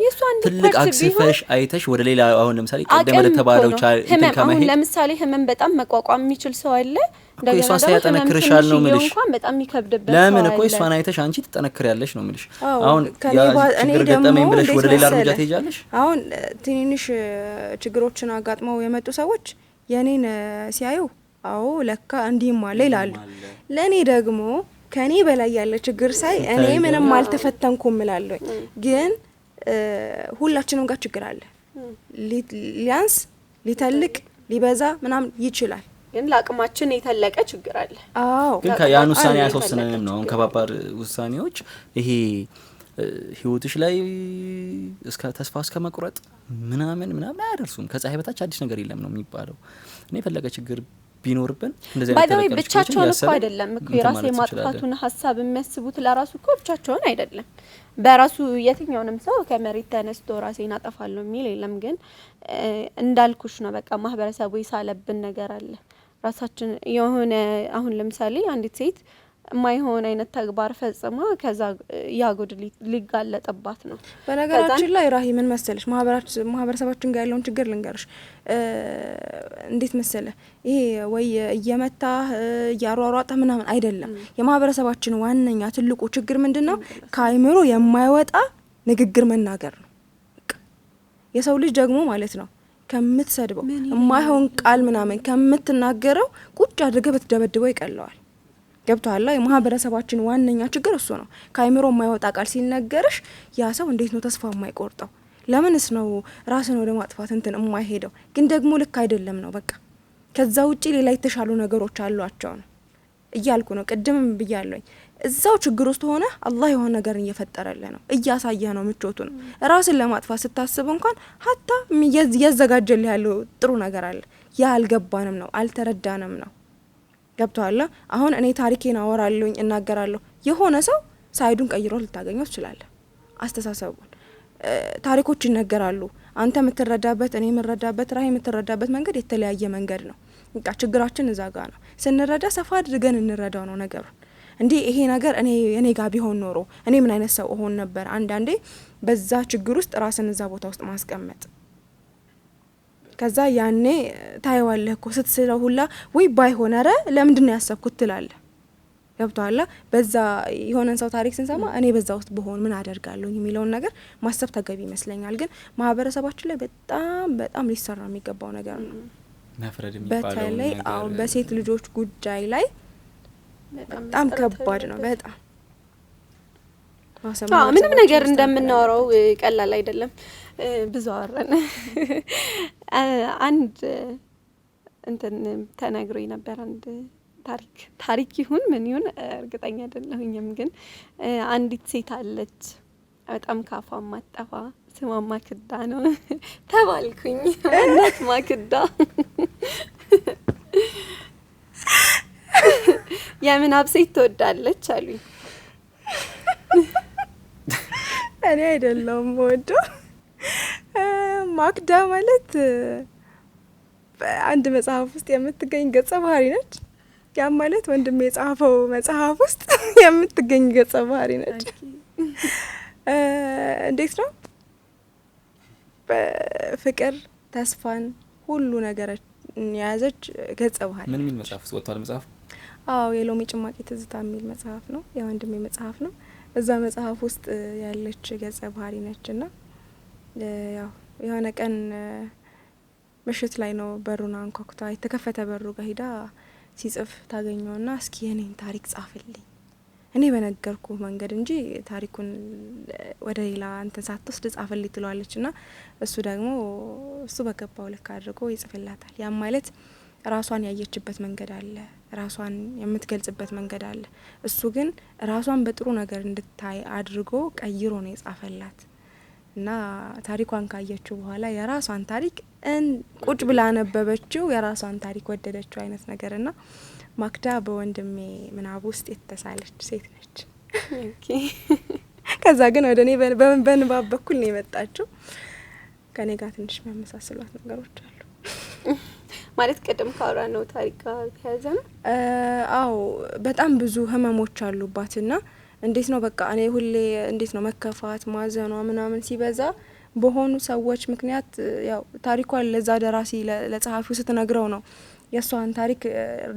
የሱ አንድ ትልቅ አክስፈሽ አይተሽ ወደ ሌላ አሁን ለምሳሌ ቀደም ወደ ተባለው እንትን ከመሄድ ለምሳሌ ህመም በጣም መቋቋም የሚችል ሰው አለ እንደገና እሷ ያጠነክርሻል ነው ምልሽ እንኳን በጣም ይከብድበት ለምን እኮ እሷን አይተሽ አንቺ ትጠነክሪያለሽ ነው ምልሽ አሁን እኔ ደግሞ ወደ ሌላ እርምጃ ትሄጃለሽ አሁን ትንንሽ ችግሮችን አጋጥመው የመጡ ሰዎች የኔን ሲያዩ አዎ ለካ እንዲህም አለ ይላሉ ለኔ ደግሞ ከኔ በላይ ያለ ችግር ሳይ እኔ ምንም አልተፈተንኩም እላለሁ ግን ሁላችንም ጋር ችግር አለ ሊያንስ ሊተልቅ ሊበዛ ምናምን ይችላል ግን ለአቅማችን የተለቀ ችግር አለ አዎ ግን ያን ውሳኔ ያስወስነንም ነው ከባባር ውሳኔዎች ይሄ ህይወትሽ ላይ እስከ ተስፋ እስከ መቁረጥ ምናምን አያደርሱም ከፀሐይ በታች አዲስ ነገር የለም ነው የሚባለው እኔ ፈለገ ችግር ቢኖርብን እንደዚህ አይነት ባይደው ብቻቸውን እኮ አይደለም እኮ የራስ የማጥፋቱን ሐሳብ የሚያስቡት ለራሱ እኮ ብቻቸውን አይደለም በራሱ የትኛውንም ሰው ከመሬት ተነስቶ ራሴን አጠፋለሁ የሚል የለም ግን እንዳልኩሽ ነው በቃ ማህበረሰቡ ይሳለብን ነገር አለ ራሳችን የሆነ አሁን ለምሳሌ አንዲት ሴት ማይሆን አይነት ተግባር ፈጽማ ከዛ ያጎድ ሊጋለጥባት ነው በነገራችን ላይ ራሂ ምን መሰለሽ ማህበረሰባችን ጋር ያለውን ችግር ልንገርሽ እንዴት መሰለ ይሄ ወይ እየመታ ያሯሯጣ ምናምን አይደለም የማህበረሰባችን ዋነኛ ትልቁ ችግር ምንድነው ከአይምሮ የማይወጣ ንግግር መናገር ነው የሰው ልጅ ደግሞ ማለት ነው ከምትሰድበው የማይሆን ቃል ምናምን ከምትናገረው ቁጭ አድርገህ በትደበድበው ይቀለዋል ገብቷላ የማህበረሰባችን ዋነኛ ችግር እሱ ነው ከአይምሮ የማይወጣ ቃል ሲነገርሽ ያ ሰው እንዴት ነው ተስፋ የማይቆርጠው ለምንስ ነው ራስን ወደ ማጥፋት እንትን የማይሄደው ግን ደግሞ ልክ አይደለም ነው በቃ ከዛ ውጪ ሌላ የተሻሉ ነገሮች አሏቸው ነው እያልኩ ነው ቅድምም ብያለሁኝ እዛው ችግር ውስጥ ሆነ አላህ የሆነ ነገር እየፈጠረልህ ነው እያሳየ ነው ምቾቱን ራስን ለማጥፋት ስታስብ እንኳን ሀታ ያዘጋጀልህ ያለው ጥሩ ነገር አለ ያ አልገባንም ነው አልተረዳንም ነው ገብቷላ አሁን እኔ ታሪኬን አወራለሁኝ እናገራለሁ የሆነ ሰው ሳይዱን ቀይሮ ልታገኘው ይችላል አስተሳሰቡን ታሪኮች ይነገራሉ አንተ የምትረዳበት እኔ የምረዳበት ራይ የምትረዳበት መንገድ የተለያየ መንገድ ነው በቃ ችግራችን እዛ ጋር ነው ስንረዳ ሰፋ አድርገን እንረዳው ነው ነገሩ እንዴ ይሄ ነገር እኔ ጋር ቢሆን ኖሮ እኔ ምን አይነት ሰው ሆን ነበር አንዳንዴ በዛ ችግር ውስጥ ራስን እዛ ቦታ ውስጥ ማስቀመጥ ከዛ ያኔ ታይዋለህ እኮ ስትስለው ሁላ ወይ ባይሆን አረ ለምንድነው ያሰብኩት ትላለህ ገብቷላ በዛ የሆነን ሰው ታሪክ ስንሰማ እኔ በዛ ውስጥ በሆን ምን አደርጋለሁ የሚለውን ነገር ማሰብ ተገቢ ይመስለኛል ግን ማህበረሰባችን ላይ በጣም ሊሰራ የሚገባው ነገር ነው መፍረድ የሚባለው በተለይ አሁን በሴት ልጆች ጉዳይ ላይ በጣም ከባድ ነው በጣም ምንም ነገር እንደምናወራው ቀላል አይደለም ብዙ አወራን አንድ እንትን ተነግሮኝ ነበር አንድ ታሪክ ይሁን ምን ይሁን እርግጠኛ አይደለሁኝም ግን አንዲት ሴት አለች በጣም ካፋ ማጠፋ ስሟ ማክዳ ነው ተባልኩኝ እናት ማክዳ የምን አብሴት ትወዳለች አሉኝ እኔ አይደለም ወዶ ማክዳ ማለት አንድ መጽሐፍ ውስጥ የምትገኝ ገጸ ባህሪ ነች ያ ማለት ወንድም የጻፈው መጽሐፍ ውስጥ የምትገኝ ገጸ ባህሪ ነች እንዴት ነው በፍቅር ተስፋን ሁሉ ነገር ያዘች ገጸ ባህሪ ምን መጽሐፍ ወጥቷል መጽሐፍ የሎሚ ጭማቂ ትዝታ የሚል መጽሐፍ ነው የወንድሜ መጽሐፍ ነው እዛ መጽሐፍ ውስጥ ያለች ገጸ ባህሪ ነችና ያው የሆነ ቀን ምሽት ላይ ነው በሩን አንኳኩታ የተከፈተ በሩ ጋር ሄዳ ሲጽፍ ታገኘውና እስኪ የኔን ታሪክ ጻፍልኝ እኔ በነገርኩ መንገድ እንጂ ታሪኩን ወደ ሌላ አንተ ሳትወስድ ጻፍልኝ ትለዋለችና እሱ ደግሞ እሱ በገባው ልክ አድርጎ ይጽፍላታል ያ ማለት ራሷን ያየችበት መንገድ አለ ራሷን የምትገልጽበት መንገድ አለ እሱ ግን ራሷን በጥሩ ነገር እንድታይ አድርጎ ቀይሮ ነው የጻፈላት እና ታሪኳን ካየችው በኋላ የራሷን ታሪክ ቁጭ ብላ ነበበችው የራሷን ታሪክ ወደደችው አይነት ነገርና ማክዳ በወንድሜ ምናብ ውስጥ የተሳለች ሴት ነች ኦኬ ከዛ ግን ወደኔ በንባብ በኩል ነው የመጣችው ከኔ ጋር ትንሽ የሚያመሳስሏት ነገሮች አሉ ማለት ቀደም ካወራ ነው ታሪክ ተያዘ ነው አዎ በጣም ብዙ ህመሞች አሉባትና እንዴት ነው በቃ እኔ ሁሌ እንዴት ነው መከፋት ማዘኗ ምናምን ሲበዛ በሆኑ ሰዎች ምክንያት ያው ታሪኳን ለዛ ደራሲ ለጸሐፊው ስትነግረው ነው የሷን ታሪክ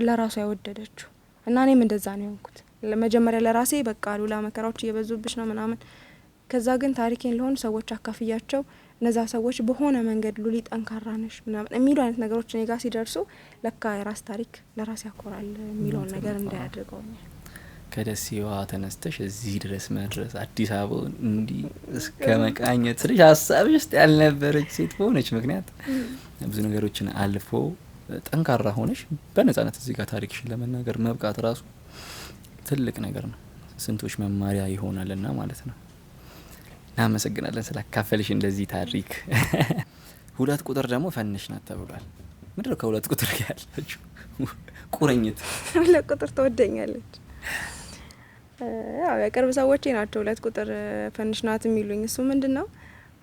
ለራሷ ያወደደችው እና እኔም እንደዛ ነው ያንኩት ለመጀመሪያ ለራሴ በቃ ሉላ መከራዎች እየበዙብሽ ነው ምናምን ከዛ ግን ታሪኬን ለሆኑ ሰዎች አካፍያቸው እነዛ ሰዎች በሆነ መንገድ ሉሊ ጠንካራ ነሽ ምናምን የሚሉ አይነት ነገሮች እኔ ጋር ሲደርሱ ለካ የራስ ታሪክ ለራስ ያኮራል የሚለውን ነገር እንዳያደርገው ከደሴዋ ተነስተሽ እዚህ ድረስ መድረስ አዲስ አበባ እንዲህ እስከ መቃኘት ስለሽ ሀሳብሽ ውስጥ ያልነበረች ሴት በሆነች ምክንያት ብዙ ነገሮችን አልፎ ጠንካራ ሆነሽ በነጻነት እዚህ ጋር ታሪክሽን ለመናገር መብቃት ራሱ ትልቅ ነገር ነው። ስንቶች መማሪያ ይሆናልና ማለት ነው። እናመሰግናለን ስላካፈልሽ እንደዚህ ታሪክ። 2 ቁጥር ደግሞ ፈንሽ ናት ተብሏል። ምንድነው ከ2 ቁጥር ጋር ያለችው ቁርኝት? 2 ቁጥር ትወደኛለች። ያው የቅርብ ሰዎች ናቸው 2 ቁጥር ፈንሽ ናት የሚሉኝ። እሱ ምንድነው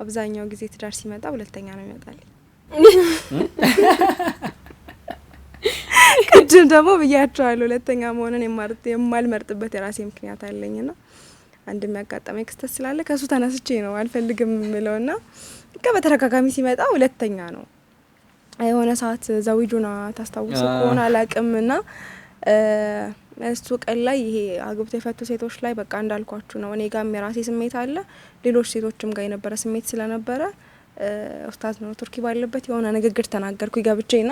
አብዛኛው ጊዜ ትዳር ሲመጣ ሁለተኛ ነው የሚመጣልኝ። ቅድም ደግሞ ብያቸዋለሁ ሁለተኛ መሆንን የማልመርጥበት የራሴ ምክንያት አለኝና አንድ የሚያጋጠመኝ ክስተት ስላለ ከሱ ተነስቼ ነው አልፈልግም ምለውና በተረጋጋሚ ሲመጣ ሁለተኛ ነው። የሆነ ሰዓት ዘዊጁና ታስታውሱ ከሆነ አላቅምና እሱ ቀን ላይ ይሄ አግብቶ የፈቱ ሴቶች ላይ በቃ እንዳልኳችሁ ነው። እኔ ጋርም የራሴ ስሜት አለ፣ ሌሎች ሴቶችም ጋር የነበረ ስሜት ስለነበረ ኡስታዝ ነው ቱርኪ ባለበት የሆነ ንግግር ተናገርኩ ይገብቼና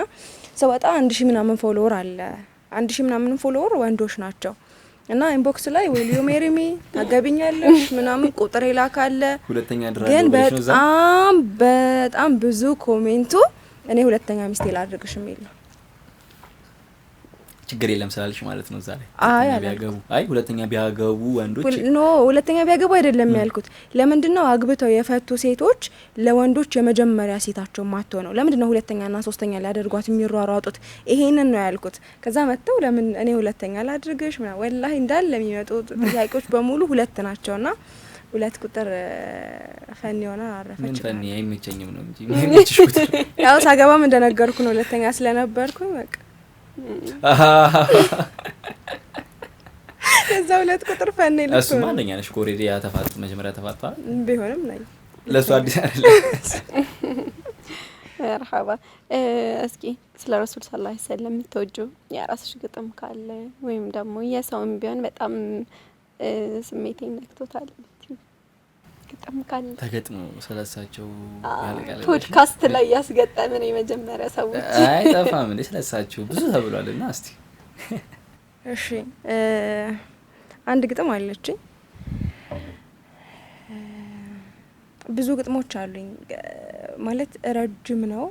ሰው በጣም 1000 ምናምን ፎሎወር አለ 1000 ምናምን ፎሎወር ወንዶች ናቸው እና ኢንቦክስ ላይ ዊል ዩ ሜሪ ሚ ታገቢኛለሽ ምናምን ቁጥር ይላካለ ሁለተኛ ግን በጣም ብዙ ኮሜንቱ እኔ ሁለተኛ ሚስቴ ላድርግሽ የሚል ነው። ችግር የለም ስላልሽ ማለት ነው ዛሬ ሁለተኛ ቢያገቡ ወንዶች ሁለተኛ ቢያገቡ አይደለም ያልኩት። ለምንድነው አግብተው የፈቱ ሴቶች ለወንዶች የመጀመሪያ ሴታቸው ማጥቶ ነው ለምንድነው ሁለተኛና ሶስተኛ ሊያደርጓት የሚሯሯጡት? ይሄንን ነው ያልኩት። ከዛ መተው ለምን እኔ ሁለተኛ ላድርግሽ ምናምን ወላሂ እንዳለ የሚመጡት ጥያቄዎች በሙሉ 2 ናቸውና 2 ቁጥር ፈን የሆነ አረፈች። ምን ፈን አይመቸኝም ነው እንጂ የሚመችሽ ቁጥር ያው ሳገባም እንደነገርኩ ነው ሁለተኛ ስለነበርኩኝ በቃ እዛ 2 ቁጥር ፈን ይልኩ እሱ ማንኛ ነሽ ኮሪዲያ ተፋጥ መጀመሪያ ተፋጣ ቢሆንም ነኝ ለሱ አዲስ አይደለም። መርሐባ እስኪ ስለ ረሱል ሰለላሁ ዐለይሂ ወሰለም ተወጁ የራስሽ ግጥም ካለ ወይም ደግሞ የሰውም ቢሆን በጣም ስሜቴን ነክቶታል ግጥም ካለ ተገጥሞ ስለሳቸው ያለቃለ ፖድካስት ላይ ያስገጠመን የመጀመሪያ ሰዎች አይጠፋም እንዴ ስለሳቸው ብዙ ተብሏልና እስቲ እሺ አንድ ግጥም አለችኝ ብዙ ግጥሞች አሉኝ ማለት ረጅም ነው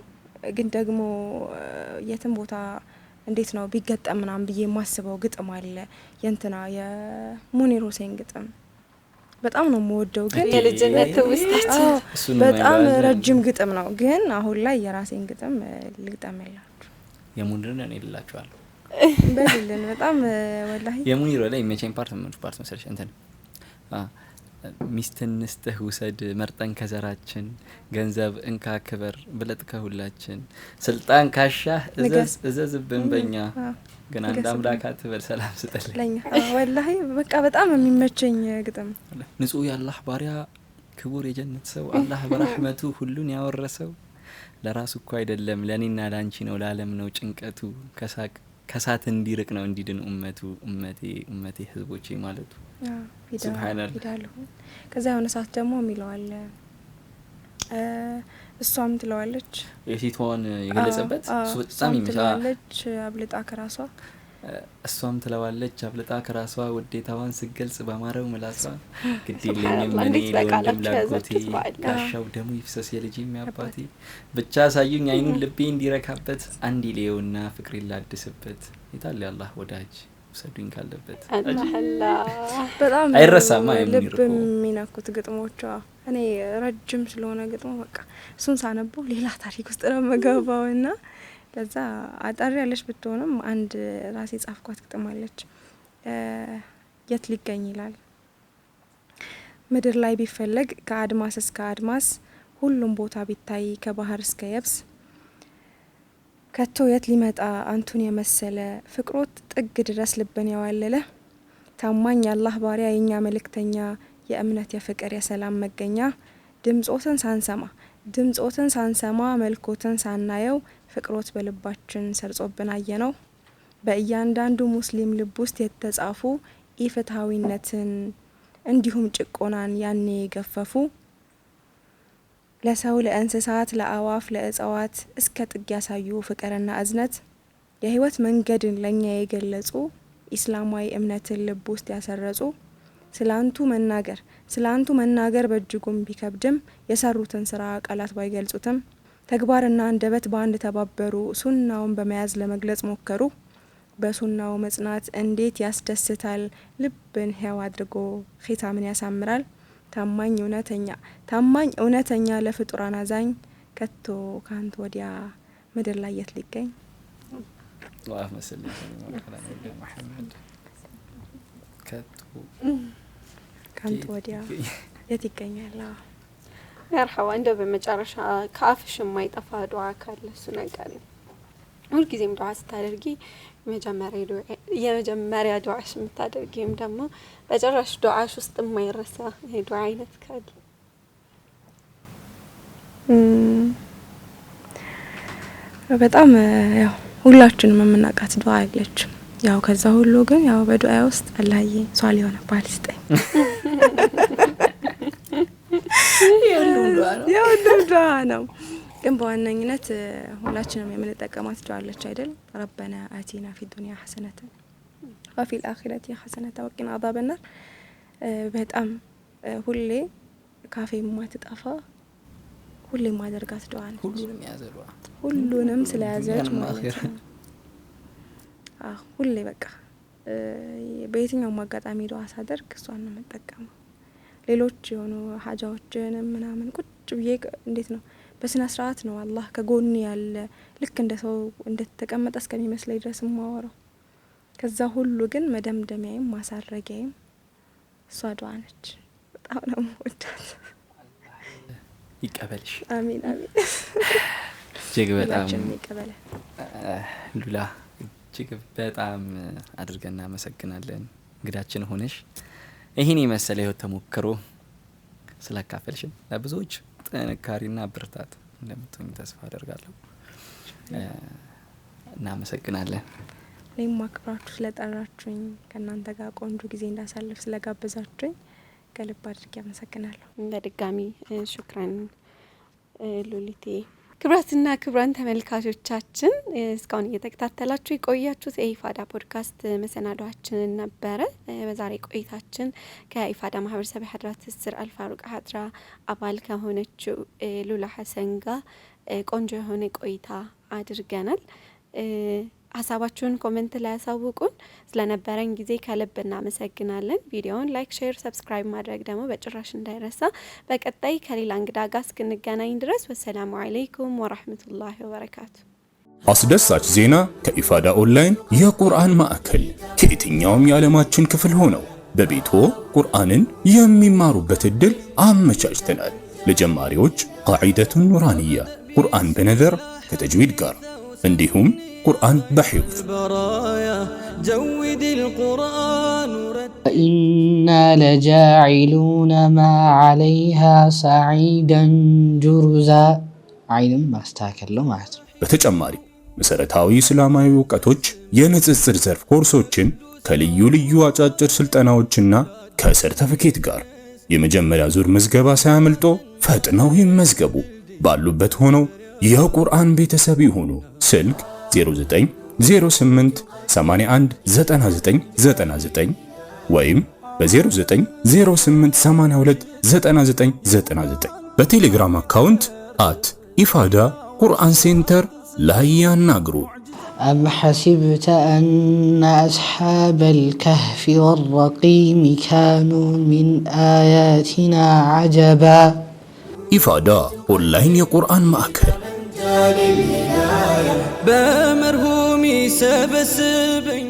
ግን ደግሞ የትም ቦታ እንዴት ነው ቢገጠም ምናምን ብዬ ማስበው ግጥም አለ የንትና የሙኒር ሁሴን ግጥም በጣም ነው የምወደው ግን የልጅነት ውስጣችን በጣም ረጅም ግጥም ነው ግን አሁን ላይ የራሴን ግጥም ልግጠምላችሁ የሙኒርን እኔ ልላችኋለሁ በልልን በጣም ወላሂ የሙኒር ላይ መቼም ፓርት መሰለሽ እንትን ሚስትን ንስተህ ውሰድ መርጠን ከዘራችን ገንዘብ እንካ ክበር ብለጥ ከሁላችን ስልጣን ካሻህ እዘዝብን በእኛ ግን አንድ አምላክ አትበል ሰላም ስጠልኝ ለኛ ወላሂ በቃ በጣም የሚመቸኝ ግጥም ንጹህ ያላህ ባሪያ ክቡር የጀነት ሰው አላህ በረህመቱ ሁሉን ያወረሰው ለራሱ እኮ አይደለም ለኔና ላንቺ ነው ለዓለም ነው ጭንቀቱ ከሳት እንዲርቅ ነው እንዲድን ኡመቴ ህዝቦቼ ማለቱ ሱብሃንአላህ ከዛ የሆነ ሰዓት ደግሞ የሚለው አለ እሷም ትለዋለች የሴቷን የገለጸበት እሱ በጣም ይመቻለች አብልጣ ከራሷ እሷም ትለዋለች አብልጣ ከራሷ ውዴታዋን ስገልጽ በማረው ምላሷ ግዴለኝም እኔ ለወንድም ላጎቴ ጋሻው ደሙ ይፍሰስ የልጅ የሚያባቴ ብቻ ሳዩኝ አይኑን ልቤ እንዲረካበት አንዲ ሌውና ፍቅር ይላድስበት ይታል ያላህ ወዳጅ ሰዱኝ ካለበት በጣም አይረሳማ ልብ የሚነኩት ግጥሞቿ እኔ ረጅም ስለሆነ ግጥሙ በቃ እሱን ሳነበው ሌላ ታሪክ ውስጥ ነው መገባውና ለዛ አጣሪ ያለሽ ብትሆንም አንድ ራሴ ጻፍኳት ግጥም አለች የት ሊገኝ ይላል ምድር ላይ ቢፈለግ ከአድማስ እስከ አድማስ ሁሉም ቦታ ቢታይ ከባህር እስከ የብስ ከቶ የት ሊመጣ አንቱን የመሰለ ፍቅሮት ጥግ ድረስ ልብን ያዋለለ ታማኝ የአላህ ባሪያ የኛ መልእክተኛ የእምነት የፍቅር የሰላም መገኛ ድምጾትን ሳንሰማ መልኮትን ሳናየው ፍቅሮት በልባችን ሰርጾብን አየነው በእያንዳንዱ ሙስሊም ልብ ውስጥ የተጻፉ ኢፍትሃዊነትን እንዲሁም ጭቆናን ያኔ ገፈፉ ለሰው ለእንስሳት ለአዋፍ ለእጽዋት እስከ ጥግ ያሳዩ ፍቅርና እዝነት የህይወት መንገድን ለኛ የገለጹ ኢስላማዊ እምነትን ልብ ውስጥ ያሰረጹ ስላንቱ መናገር በእጅጉም ቢከብድም የሰሩትን ስራ ቃላት ባይገልጹትም ተግባርና አንደበት በአንድ ተባበሩ ሱናውን በመያዝ ለመግለጽ ሞከሩ በሱናው መጽናት እንዴት ያስደስታል ልብን ህያው አድርጎ ኺታምን ያሳምራል ታማኝ እውነተኛ ለፍጡራን አዛኝ ከቶ ካንተ ወዲያ ምድር ላይ የት ሊገኝ الله مسلم محمد كتو ካንተ ወዲያ የት ይገኛል መርሐባ እንደው በመጨረሻ ካፍሽ የማይጠፋ ዱዓ ካለ እሱ ነገር ሁሉ ጊዜም ዱዓ ስታደርጊ የመጀመሪያ ዱዓሽ የምታደርጊም ደግሞ በጨራሽ ዱዓሽ ውስጥ የማይረሳ ዱዓ አይነት ካለ በጣም ያው ሁላችንም የምናውቃት ዱዓ አለች ያው ከዛ ሁሉ ግን ያው በዱዓ ውስጥ አላህዬ ሷል የሆነ ባል ስጠኝ የሁሉም ዱዓ ነው ግን በዋነኝነት ሁላችንም የምንጠቀማት ዱዓ አለች አይደል ረበና አቲና ፊ ዱንያ ሐሰነተን ወፊ الآخرة ሐሰነተን ወቂና አዛበ النار በጣም ሁሌ ካፌ ማትጠፋ ሁሌ ማደርጋት ዱዓ ነው ሁሉንም ስለያዘች ማለት ነው ሁሌ በቃ በየትኛውም አጋጣሚ ዱዓ ሳደርግ እሷን ነው የምጠቀመው ሌሎች የሆኑ ሀጃዎችንም ምናምን ቁጭ ብዬ እንዴት ነው በስነ ስርዓት ነው አላህ ከጎን ያለ ልክ እንደ ሰው እንደተቀመጠ እስከሚመስለኝ ድረስ ማወራው ከዛ ሁሉ ግን መደምደሚያዬም ማሳረጊያዬም እሷ ዱዓ ነች በጣም ነው ወዳት ይቀበልሽ አሚን እጅግ በጣም ይቀበል ሉላ እጅግ በጣም አድርገን እናመሰግናለን እንግዳችን ሆነሽ ይሄን የመሰለ ህይወት ተሞክሮ ስላካፈልሽን ለብዙዎች ጥንካሬና ብርታት እንደምትሆኝ ተስፋ አደርጋለሁ እናመሰግናለን እኔም አክብራችሁ ስለጠራችሁኝ ከእናንተ ጋር ቆንጆ ጊዜ እንዳሳልፍ ስለጋበዛችሁኝ ከልብ አድርጌ አመሰግናለሁ በድጋሚ ሹክራን ሉሊቴ ክብራትና ክብራን ተመልካቾቻችን እስካሁን እየተከታተላችሁ የቆያችሁት የኢፋዳ ፖድካስት መሰናዷችንን ነበረ በዛሬ ቆይታችን ከኢፋዳ ማህበረሰብ ሀድራት ትስስር አልፋሩቅ ሀድራ አባል ከሆነችው ሉላ ሐሰን ጋር ቆንጆ የሆነ ቆይታ አድርገናል ሀሳባችሁን ኮሜንት ላይ ያሳውቁን ስለነበረን ጊዜ ከልብ እናመሰግናለን ቪዲዮውን ላይክ ሼር ሰብስክራይብ ማድረግ ደግሞ በጭራሽ እንዳይረሳ በቀጣይ ከሌላ እንግዳ ጋር እስክንገናኝ ድረስ ወሰላሙ አለይኩም ወራህመቱላሂ ወበረካቱ አስደሳች ዜና ከኢፋዳ ኦንላይን የቁርአን ማዕከል ከየትኛውም የዓለማችን ክፍል ሆነው በቤቶ ቁርአንን የሚማሩበት እድል አመቻችተናል ለጀማሪዎች ቃዒደቱን ኑራንያ ቁርአን በነዘር ከተጅዊድ ጋር እንዲሁም قرآن بحفظ جود القرآن إنا لجاعلون ما عليها سعيدا جرزا عين ما استاكلوا معت በተጨማሪ መሰረታዊ እስላማዊ ዕውቀቶች የንጽጽር ዘርፍ ኮርሶችን ከልዩ ልዩ አጫጭር ስልጠናዎችና ከሰርቲፊኬት ጋር የመጀመሪያ ዙር ምዝገባ ሳያመልጦ ፈጥነው ይመዝገቡ ባሉበት ሆነው የቁርአን ቤተሰብ ይሁኑ ስልክ 0908 81 9999 ወይም በ0908 82 9999 በቴሌግራም አካውንት @ifada ቁርአን ሴንተር ላይ ያናግሩ أم حسبت أن أصحاب الكهف والرقيم كانوا من آياتنا عجبا ኢፋዳ ኦንላይን የቁርአን ማዕከል በመርሁም ይሰበስበኝ